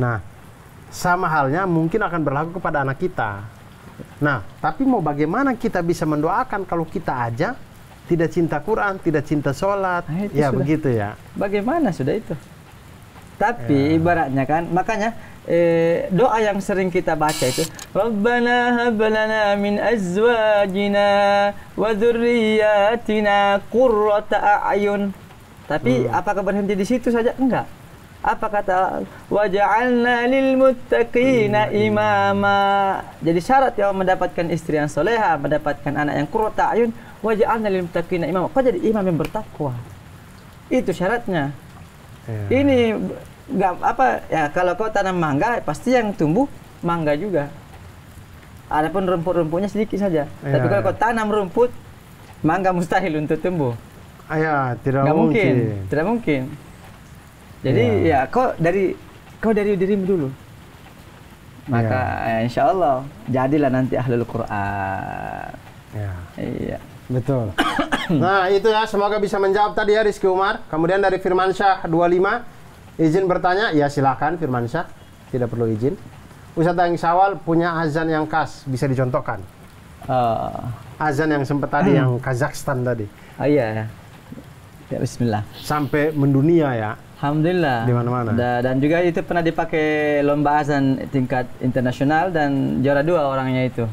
Nah, sama halnya mungkin akan berlaku kepada anak kita. Nah, tapi mau bagaimana kita bisa mendoakan kalau kita aja tidak cinta Quran, tidak cinta sholat, ya sudah. Begitu ya. Bagaimana sudah itu? Tapi ibaratnya kan, makanya doa yang sering kita baca itu, Rabbana hab lana min azwajina wa dzurriyyatina qurrata a'yun. Tapi apakah berhenti di situ saja? Enggak. Apa kata waja'alna lil muttaqina imama. Jadi syarat yang mendapatkan istri yang soleha, mendapatkan anak yang qurrata a'yun, waja'alna lil muttaqina imama. Kau jadi imam yang bertakwa. Itu syaratnya. Ini enggak apa ya, kalau kau tanam mangga pasti yang tumbuh mangga juga. Adapun rumput-rumputnya sedikit saja. Tapi kalau kau tanam rumput, mangga mustahil untuk tumbuh. Tidak mungkin. Tidak mungkin. Jadi ya kau dari dirimu dulu. Maka insya Allah jadilah nanti ahlul Quran. Iya. Betul. Nah itu ya, semoga bisa menjawab tadi ya Rizky Umar. Kemudian dari Firmansyah 25, izin bertanya? Ya silakan Firmansyah, tidak perlu izin. Ustadz yang Syawal punya azan yang khas, bisa dicontohkan? Azan yang sempat tadi, yang Kazakhstan tadi. Iya. Ya, bismillah. Sampai mendunia ya. Alhamdulillah. Di mana-mana. Dan juga itu pernah dipakai lomba azan tingkat internasional dan juara 2 orangnya itu.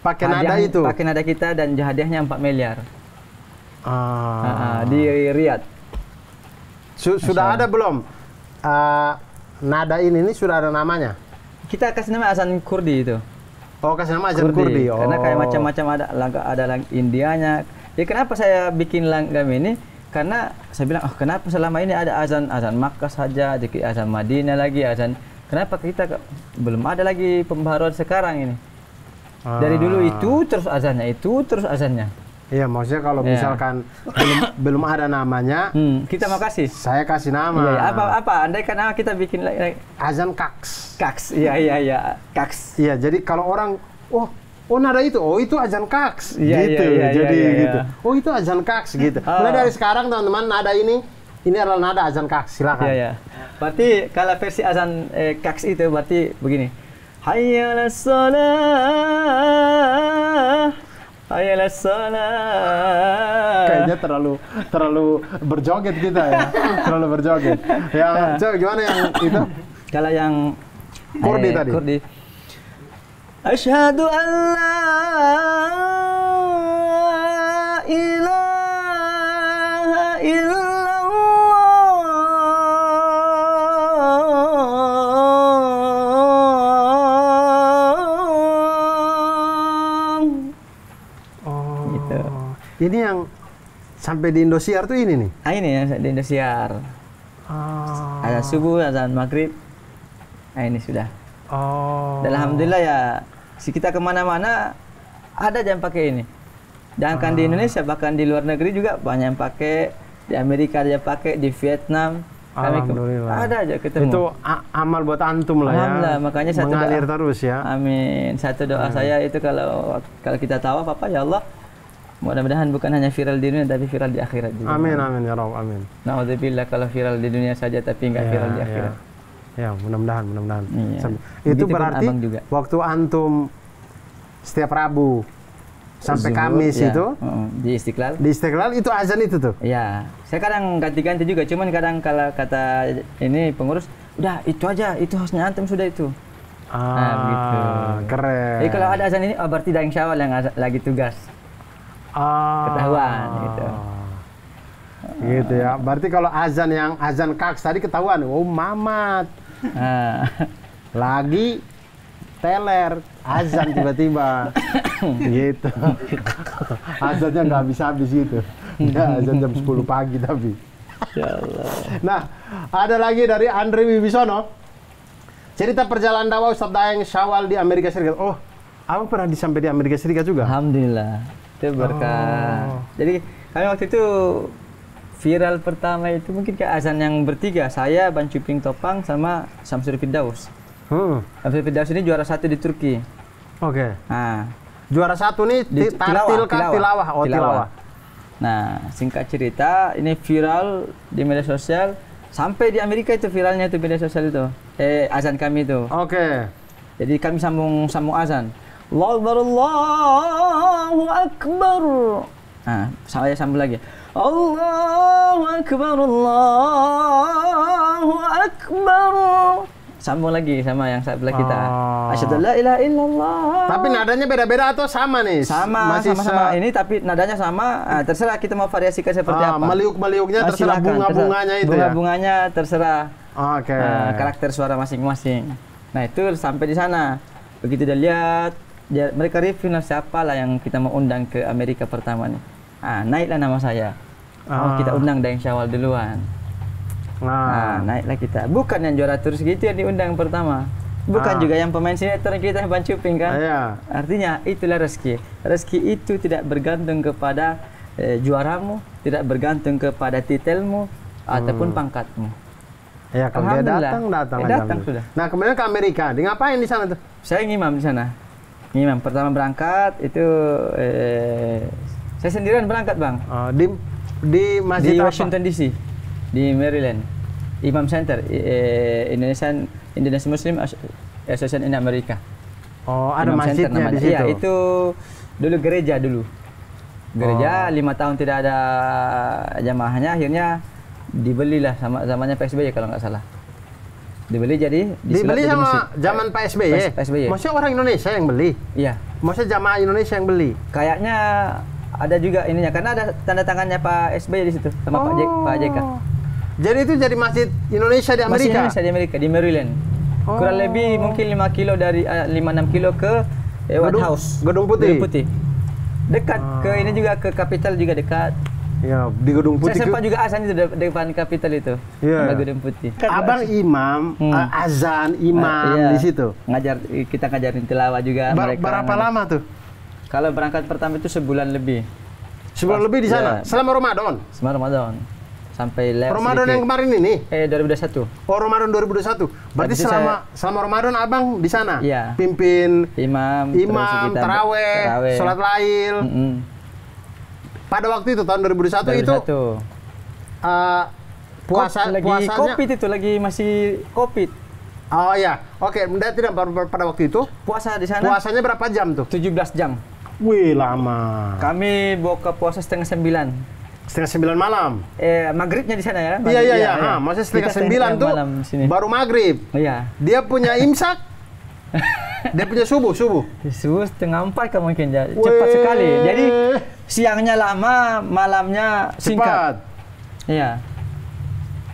Pakai nada itu? Pakai nada kita dan hadiahnya 4 miliar. Di Riyadh. Sudah ada belum? Nada ini sudah ada namanya? Kita kasih nama azan Kurdi itu. Oh, kasih nama azan Kurdi. Karena kayak macam-macam ada Indianya. Jadi kenapa saya bikin langgam ini? Karena saya bilang, kenapa selama ini ada azan Makkah saja, azan Madinah lagi, azan Kenapa kita belum ada lagi pembaharuan sekarang ini? Dari dulu itu terus azannya. Iya, maksudnya kalau misalkan belum ada namanya, kita mau kasih. Saya kasih nama. Iya, apa? Andai kan kita bikin azan kaks. Kaks, iya, kaks. Iya, jadi kalau orang, oh nada itu, itu azan kaks, gitu. Iya, jadi iya. gitu. Oh itu azan kaks, gitu. Mulai dari sekarang teman-teman, nada ini adalah nada azan kaks. Silakan. Iya. Berarti kalau versi azan kaks itu berarti begini. Hayya 'alas shalah, hayya 'alas shalah. Kayaknya terlalu berjoget kita ya. Terlalu berjoget. Yang coba gimana yang itu? Kalau yang kurdi tadi. Kurdi. Asyhadu an la ilaha illallah. Gitu. Ini yang sampai di Indosiar tuh ini nih. Ini yang di Indosiar. Azan subuh, azan maghrib. Ini sudah. Dan alhamdulillah ya, kita kemana-mana ada yang pakai ini. Jangan di Indonesia, bahkan di luar negeri juga banyak yang pakai. Di Amerika ada yang pakai, di Vietnam. Alhamdulillah. Ada aja ketemu. Itu amal buat antum lah ya. Alhamdulillah, makanya satu mengalir doa. terus ya. Amin. Satu doa saya itu kalau kita tahu apa ya Allah, mudah-mudahan bukan hanya viral di dunia tapi viral di akhirat juga. Amin ya Rabb, amin. Nauzubillah kalau viral di dunia saja tapi enggak viral di akhirat. Ya, mudah-mudahan. Iya. Itu berarti waktu antum setiap Rabu sampai Kamis itu di Istiqlal. Di Istiqlal itu azan itu tuh. Iya. Saya kadang ganti-ganti juga, cuman kadang kalau kata ini pengurus, udah itu aja, itu hostnya antum sudah itu. Begitu. Keren. Jadi kalau ada azan ini, berarti Daeng Syawal yang lagi tugas. Ketahuan gitu. Gitu ya. Berarti kalau azan kaks tadi ketahuan, Mamat. Lagi teler azan tiba-tiba. Gitu. Azannya nggak habis-habis gitu. Ya, azan jam 10 pagi tapi. Ya Allah. Nah, ada lagi dari Andre Wibisono. Cerita perjalanan dakwah Ustaz Daeng Syawal di Amerika Serikat. Oh, abang pernah sampai di Amerika Serikat juga? Alhamdulillah. Itu berkah. Jadi kami waktu itu viral pertama itu mungkin ke azan yang bertiga. Saya, Ban Cuping Topang, sama Samsuri Firdaus. Samsuri Firdaus ini juara 1 di Turki. Oke. Nah, juara 1 nih tilawah. Tilawah. Nah, singkat cerita, ini viral di media sosial. Sampai di Amerika itu viralnya itu media sosial itu. Azan kami itu. Oke. Jadi kami sambung azan. Allahu Akbar. Nah, saya sambung lagi. Allahu Akbar, Allahu Akbar. Sambung lagi sama yang sebelah kita. Asyhadu la ilaha illallah. Tapi nadanya beda-beda atau sama nih? Sama ini tapi nadanya sama. Terserah kita mau variasikan seperti apa. Meliuk-meliuknya terserah, bunga-bunganya itu ya. Bunga-bunganya terserah. Oke. Karakter suara masing-masing. Nah, itu sampai di sana. Begitu dia lihat, mereka review siapa lah yang kita mau undang ke Amerika pertama nih. Naiklah nama saya. Kita undang Daeng Syawal duluan. Naiklah kita. Bukan yang juara terus gitu yang diundang pertama. Bukan juga yang pemain sinetron kita Ban Cuping kan. Artinya itulah rezeki. Rezeki itu tidak bergantung kepada juaramu, tidak bergantung kepada titelmu ataupun pangkatmu. Ya, kalau dia datang sudah. Nah, kemudian ke Amerika. Di ngapain di sana tuh? Saya ngimam di sana. Ngimam pertama berangkat itu saya sendirian berangkat, Bang. Di masjid di Washington DC, di Maryland, Imam Center, Indonesian Muslim Association in America. Ada Imam masjidnya di situ. Iya, itu dulu gereja dulu. Gereja 5 tahun tidak ada jamaahnya, akhirnya dibelilah sama zamannya Pak SBY kalau nggak salah. Dibeli sama zaman Pak SBY. Maksudnya orang Indonesia yang beli? Iya. Maksudnya jamaah Indonesia yang beli? Kayaknya ada juga ininya karena ada tanda tangannya Pak SBY di situ sama Pak JK. Jadi itu jadi masjid Indonesia di Amerika? Masjid Indonesia di Amerika, di Maryland. Kurang lebih mungkin 5 kilo dari 5-6 kilo ke White House. Gedung Putih. Dekat ke ini juga ke Capitol juga dekat. Ya, di Gedung Putih. Saya sempat juga azan itu depan Kapital itu. Iya. Di Gedung Putih. Abang imam, azan imam Iya. di situ. Kita ngajarin tilawah juga mereka. Berapa lama tuh? Kalau berangkat pertama itu sebulan lebih. Sebulan lebih di sana. Iya. Selama Ramadan. Selama Ramadan. Sampai lewat Ramadan yang kemarin ini? 2021. Oh, Ramadan 2021. Berarti Habis itu selama Ramadan Abang di sana? Iya. Pimpin Imam, terus kita taraweh, sholat lail. Pada waktu itu tahun 2021 itu puasanya Covid itu lagi masih Covid. Oh ya, oke. Tidak pada waktu itu Puasa di sana. puasanya berapa jam tuh? 17 jam. Wih, lama. Kami buka puasa setengah 9. Setengah 9 malam. Maghribnya di sana ya. Iya. Maksudnya setengah 9 tuh baru maghrib. Iya. Dia punya imsak. Dia punya subuh. Subuh setengah 4 kan mungkin ya. Cepat sekali. Jadi siangnya lama, malamnya singkat. Iya.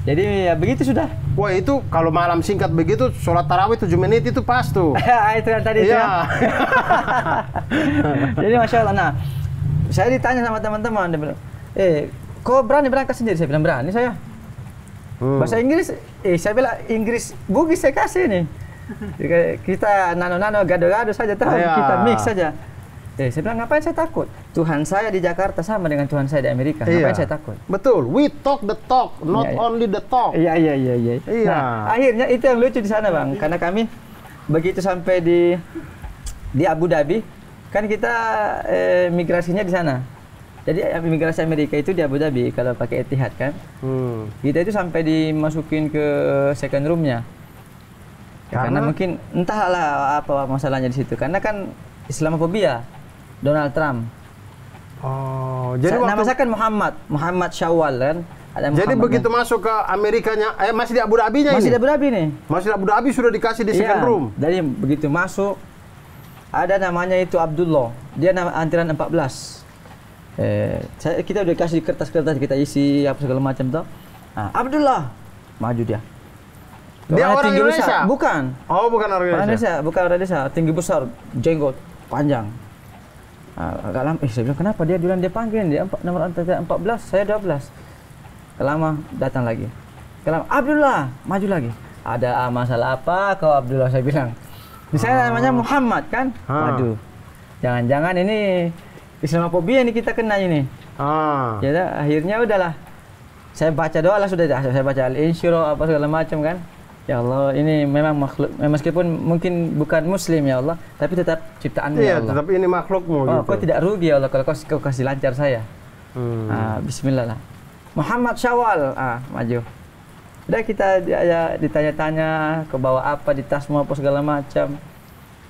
Jadi ya begitu sudah. Wah, itu kalau malam singkat begitu, sholat tarawih 7 menit itu pas tuh. Itu yang tadi itu ya. Jadi Masya Allah. Nah, saya ditanya sama teman-teman, dia bilang, kok berani berangkat sendiri? Saya bilang, berani saya. Bahasa Inggris, saya bilang, Inggris Bugis saya kasih nih. Kita nano-nano, gado-gado saja, kita mix saja. Saya bilang, ngapain saya takut? Tuhan saya di Jakarta sama dengan Tuhan saya di Amerika. Ngapain saya takut? Betul, we talk the talk, not only the talk. Iya. Nah, akhirnya itu yang lucu di sana, Bang. Karena kami begitu sampai di Abu Dhabi, kan kita migrasinya di sana. Jadi imigrasi Amerika itu di Abu Dhabi kalau pakai Etihad kan. Kita itu sampai dimasukin ke second roomnya. Karena mungkin entahlah apa masalahnya di situ. Karena kan Islamofobia Donald Trump. Oh, jadi nama saya kan Muhammad Syawal kan. Jadi begitu masuk ke Amerikanya, masih di Abu Dhabi-nya ini? Masih di Abu Dhabi nih. Masih di Abu Dhabi sudah dikasih di second room. Jadi begitu masuk ada namanya itu Abdullah. Dia nama antrian 14. Kita udah kasih kertas-kertas kita isi apa segala macam tuh. Nah, Abdullah maju dia. Dia orang Indonesia? Besar. Bukan. Oh, bukan orang Indonesia. Bukan orang Indonesia, tinggi besar, jenggot panjang. Agak lama, saya bilang kenapa dia duluan dia panggil dia nomor antrian 14, saya 12. Lama datang lagi. Lama, Abdullah maju lagi. Ada masalah apa kau Abdullah, saya bilang. Saya namanya Muhammad kan. Waduh. Jangan-jangan ini Islamofobia ini kita kena ini. Ya akhirnya udahlah. Saya baca doa lah sudah. Saya baca Al-Insyirah apa segala macam kan. Ya Allah, ini memang makhluk, meskipun mungkin bukan Muslim ya Allah, tapi tetap ciptaanmu ya Allah. Tetap ini makhlukmu gitu. Kau tidak rugi ya Allah kalau kau kasih lancar saya. Bismillah lah. Muhammad Syawal, maju. Udah kita ditanya-tanya ke bawa apa di tasmu apa segala macam.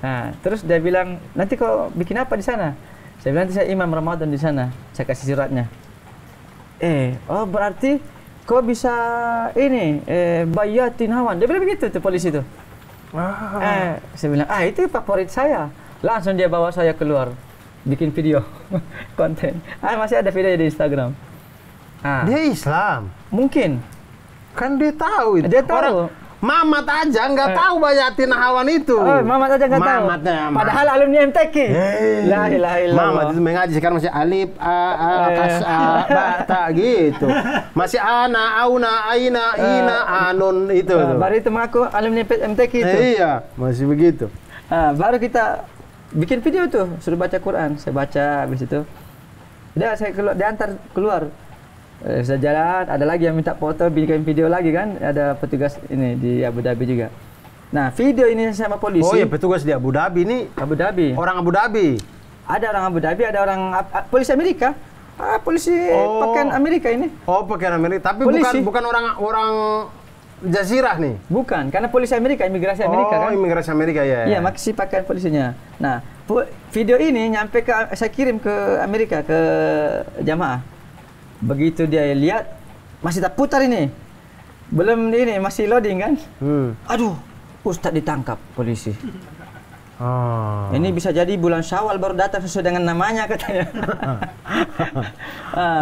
Nah, terus dia bilang, nanti kau bikin apa di sana? Saya bilang, nanti saya imam Ramadan di sana. Saya kasih suratnya. Berarti kau bisa ini bayatin hawan. Dia bilang begitu tuh polisi tuh. Saya bilang, itu favorit saya. Langsung dia bawa saya keluar bikin video konten. Masih ada video di Instagram. Dia Islam. Mungkin. Kan dia tahu itu. Dia tahu. Mamat aja nggak tahu bayatin hawan itu. Mamat aja nggak tahu. Padahal alumni MTQ. La ilaha illallah. Mamat itu mengaji sekarang masih alif, kas, ba, ta gitu. Masih ana, auna, aina, ina, anun itu. Baru itu mengaku alumni MTQ itu. Iya, masih begitu. Baru kita bikin video tuh, suruh baca Quran. Saya baca habis itu. Udah saya diantar keluar. Saya jalan, ada lagi yang minta foto, bikin video lagi kan, ada petugas ini di Abu Dhabi juga. Nah, video ini sama polisi. Oh ya, petugas di Abu Dhabi ini? Abu Dhabi. Orang Abu Dhabi? Ada orang Abu Dhabi, ada orang polisi Amerika. Polisi pakaian Amerika ini. Oh, pakaian Amerika, tapi bukan orang Jazirah nih? Bukan, karena polisi Amerika, imigrasi Amerika kan. Oh, imigrasi Amerika ya. Iya, masih pakaian polisinya. Nah, video ini nyampe ke, saya kirim ke Amerika, ke jamaah. Begitu dia lihat, masih tak putar ini. Belum ini, masih loading kan. Aduh, Ustadz ditangkap polisi. Ini bisa jadi bulan Syawal baru datang sesuai dengan namanya katanya.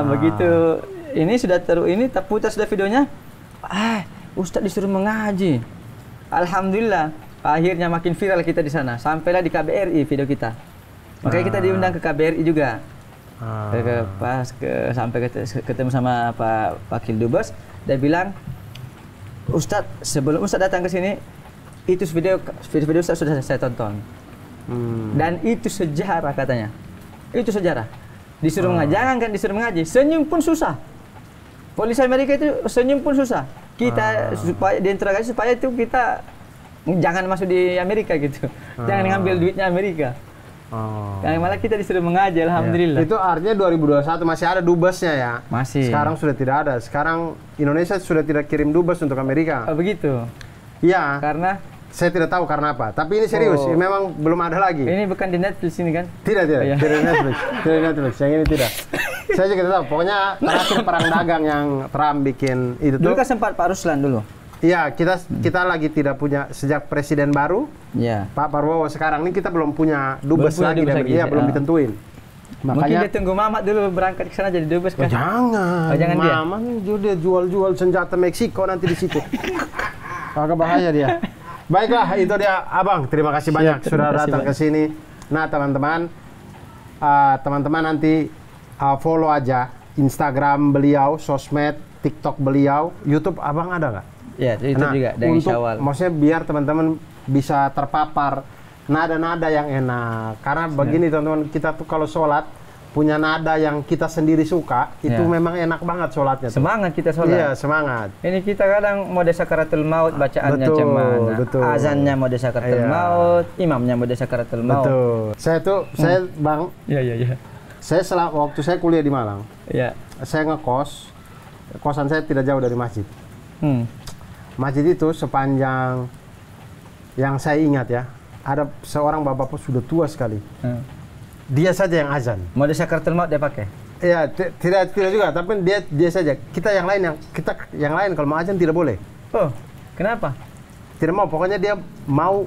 Begitu ini sudah ini tak putar sudah videonya. Ustadz disuruh mengaji. Alhamdulillah, akhirnya makin viral kita di sana. Sampailah di KBRI video kita. Makanya kita diundang ke KBRI juga. Sampai ketemu sama Pak Wakil Dubes, dia bilang, Ustadz, sebelum Ustadz datang ke sini, itu video Ustadz sudah saya tonton. Dan itu sejarah katanya. Itu sejarah. Disuruh mengaji, jangan kan disuruh mengaji, senyum pun susah. Polisi Amerika itu senyum pun susah. Kita supaya diinterogasi supaya itu kita jangan masuk di Amerika gitu. Jangan ngambil duitnya Amerika. Yang malah kita disuruh mengaji, alhamdulillah. Itu artinya 2021 masih ada dubesnya ya? Masih. Sekarang sudah tidak ada. Sekarang Indonesia sudah tidak kirim dubes untuk Amerika. Oh begitu? Iya. Karena? Saya tidak tahu karena apa. Tapi ini serius, memang belum ada lagi. Ini bukan di Netflix ini kan? Tidak. Tidak di Netflix. Tidak di Netflix. Yang ini tidak. Saya juga tidak tahu. Pokoknya terakhir perang dagang yang Trump bikin itu dulu tuh. Kan sempat Pak Ruslan dulu. Iya, kita lagi tidak punya sejak presiden baru. Iya. Pak Prabowo sekarang ini kita belum punya dubes lagi. Iya, belum ditentuin. Makanya mungkin dia tunggu Mamat dulu berangkat ke sana jadi dubes kan? Jangan Mamat dia jual senjata Meksiko nanti di situ. Agak bahaya dia. Baiklah, itu dia Abang. Terima kasih banyak sudah datang ke sini. Nah, teman-teman nanti follow aja Instagram beliau, sosmed, TikTok beliau, YouTube Abang ada nggak? Ya, itu juga dari Syawal. Maksudnya biar teman-teman bisa terpapar nada-nada yang enak. Karena begini teman-teman, kita tuh kalau sholat punya nada yang kita sendiri suka, itu memang enak banget sholatnya. Semangat kita sholat. Iya, semangat. Ini kita kadang mode sakaratul maut bacaannya cemana. Azannya mode sakaratul maut, imamnya mode sakaratul maut. Betul. Saya Bang. Iya. Saya waktu saya kuliah di Malang. Iya. Saya ngekos. Kosan saya tidak jauh dari masjid. Masjid itu sepanjang yang saya ingat ya, ada seorang bapak sudah tua sekali. Dia saja yang azan. Mode sakaratul maut dia pakai? Iya, tidak juga, tapi dia saja. Kita yang lain kalau mau azan tidak boleh. Oh, kenapa? Tidak mau, pokoknya dia mau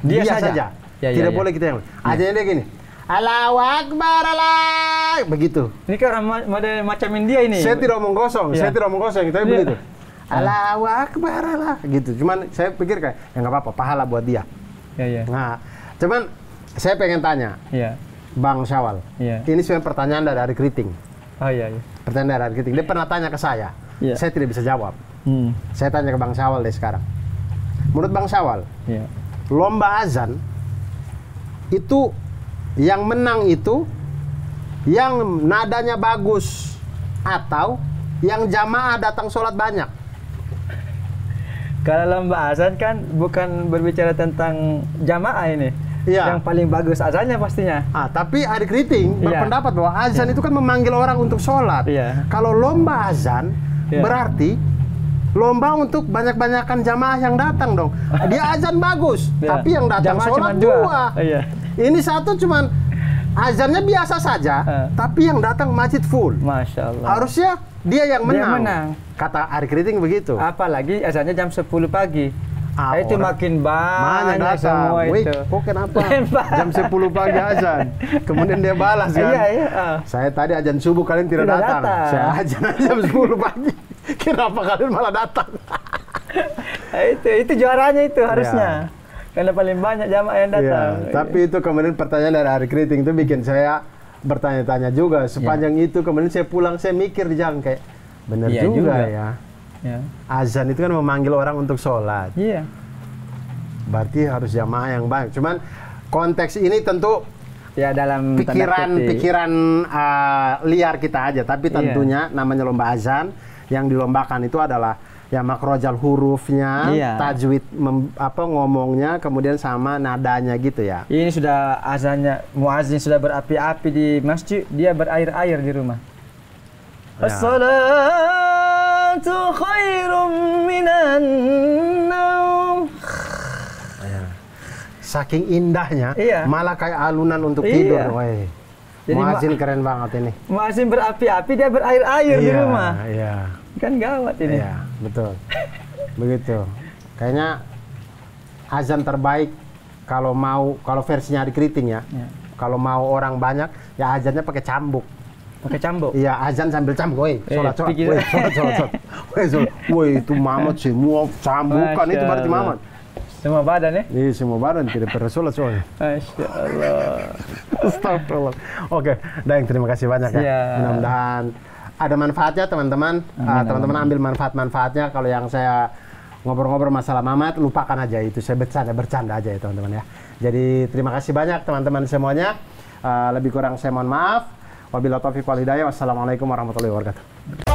dia saja. Tidak boleh kita yang lain. Azannya dia gini. Allahu Akbar, Allah. Begitu. Ini kan mode macam India ini. Saya tidak omong kosong, tapi begitu. Allahu Akbar, Allah. Gitu. Cuman saya pikir kayak, ya nggak apa-apa, pahala buat dia. Iya. Nah, cuman saya pengen tanya, Bang Syawal. Ini sebenarnya pertanyaan dari Ari Kriting. Oh iya. Pertanyaan dari Ari Kriting. Dia pernah tanya ke saya. Saya tidak bisa jawab. Saya tanya ke Bang Syawal deh sekarang. Menurut Bang Syawal, lomba azan itu yang menang itu yang nadanya bagus atau yang jamaah datang sholat banyak? Kalau lomba azan kan bukan berbicara tentang jamaah ini. Yang paling bagus azannya pastinya. Tapi Ari Kriting berpendapat bahwa azan itu kan memanggil orang untuk sholat. Kalau lomba azan berarti lomba untuk banyak-banyakan jamaah yang datang dong. Dia azan bagus, tapi yang datang sholat dua. Ini satu cuman azannya biasa saja, tapi yang datang masjid full. Masya Allah. Harusnya dia yang menang. Kata Ari Kriting begitu. Apalagi azannya jam 10 pagi. Itu makin banyak semua itu. Kok kenapa? Jam 10 pagi azan. Kemudian dia balas kan. Saya tadi azan subuh kalian tidak datang. Saya azan jam 10 pagi. Kenapa kalian malah datang? Itu juaranya itu harusnya. Karena paling banyak jamaah yang datang. Tapi itu kemudian pertanyaan dari Ari Kriting itu bikin saya bertanya-tanya juga. Sepanjang itu kemudian saya pulang, saya mikir di jalan kayak, benar juga ya. Azan itu kan memanggil orang untuk sholat. Berarti harus jamaah yang banyak. Cuman konteks ini tentu dalam pikiran liar kita aja. Tapi tentunya namanya lomba azan, yang dilombakan itu adalah makrojal hurufnya, tajwid ngomongnya, kemudian sama nadanya gitu ya. Ini sudah azannya, muazzin sudah berapi-api di masjid, dia berair-air di rumah. As-salatu khairum minan naum. Saking indahnya, malah kayak alunan untuk tidur. Muazzin keren banget ini. Muazzin berapi-api, dia berair-air di rumah. Kan gawat ini. Betul. Begitu. Kayaknya azan terbaik kalau versinya Ari Kriting ya. Kalau mau orang banyak, ya azannya pakai cambuk. Pakai cambuk? Iya, azan sambil cambuk. Sholat. Woi, itu Mamat semua cambukan itu berarti Mamat. Semua badan ya? Iya, semua badan tidak bersulat soalnya. Masya Allah. Astagfirullah. Oke, Daeng, terima kasih banyak ya. Siap. Mudah-mudahan ada manfaatnya teman-teman. Teman-teman ambil manfaat-manfaatnya. Kalau yang saya ngobrol-ngobrol masalah Mamat, lupakan aja itu. Saya bercanda aja ya teman-teman ya. Jadi terima kasih banyak teman-teman semuanya. Lebih kurang saya mohon maaf. Wabillahi taufiq wal hidayah. Wassalamualaikum warahmatullahi wabarakatuh.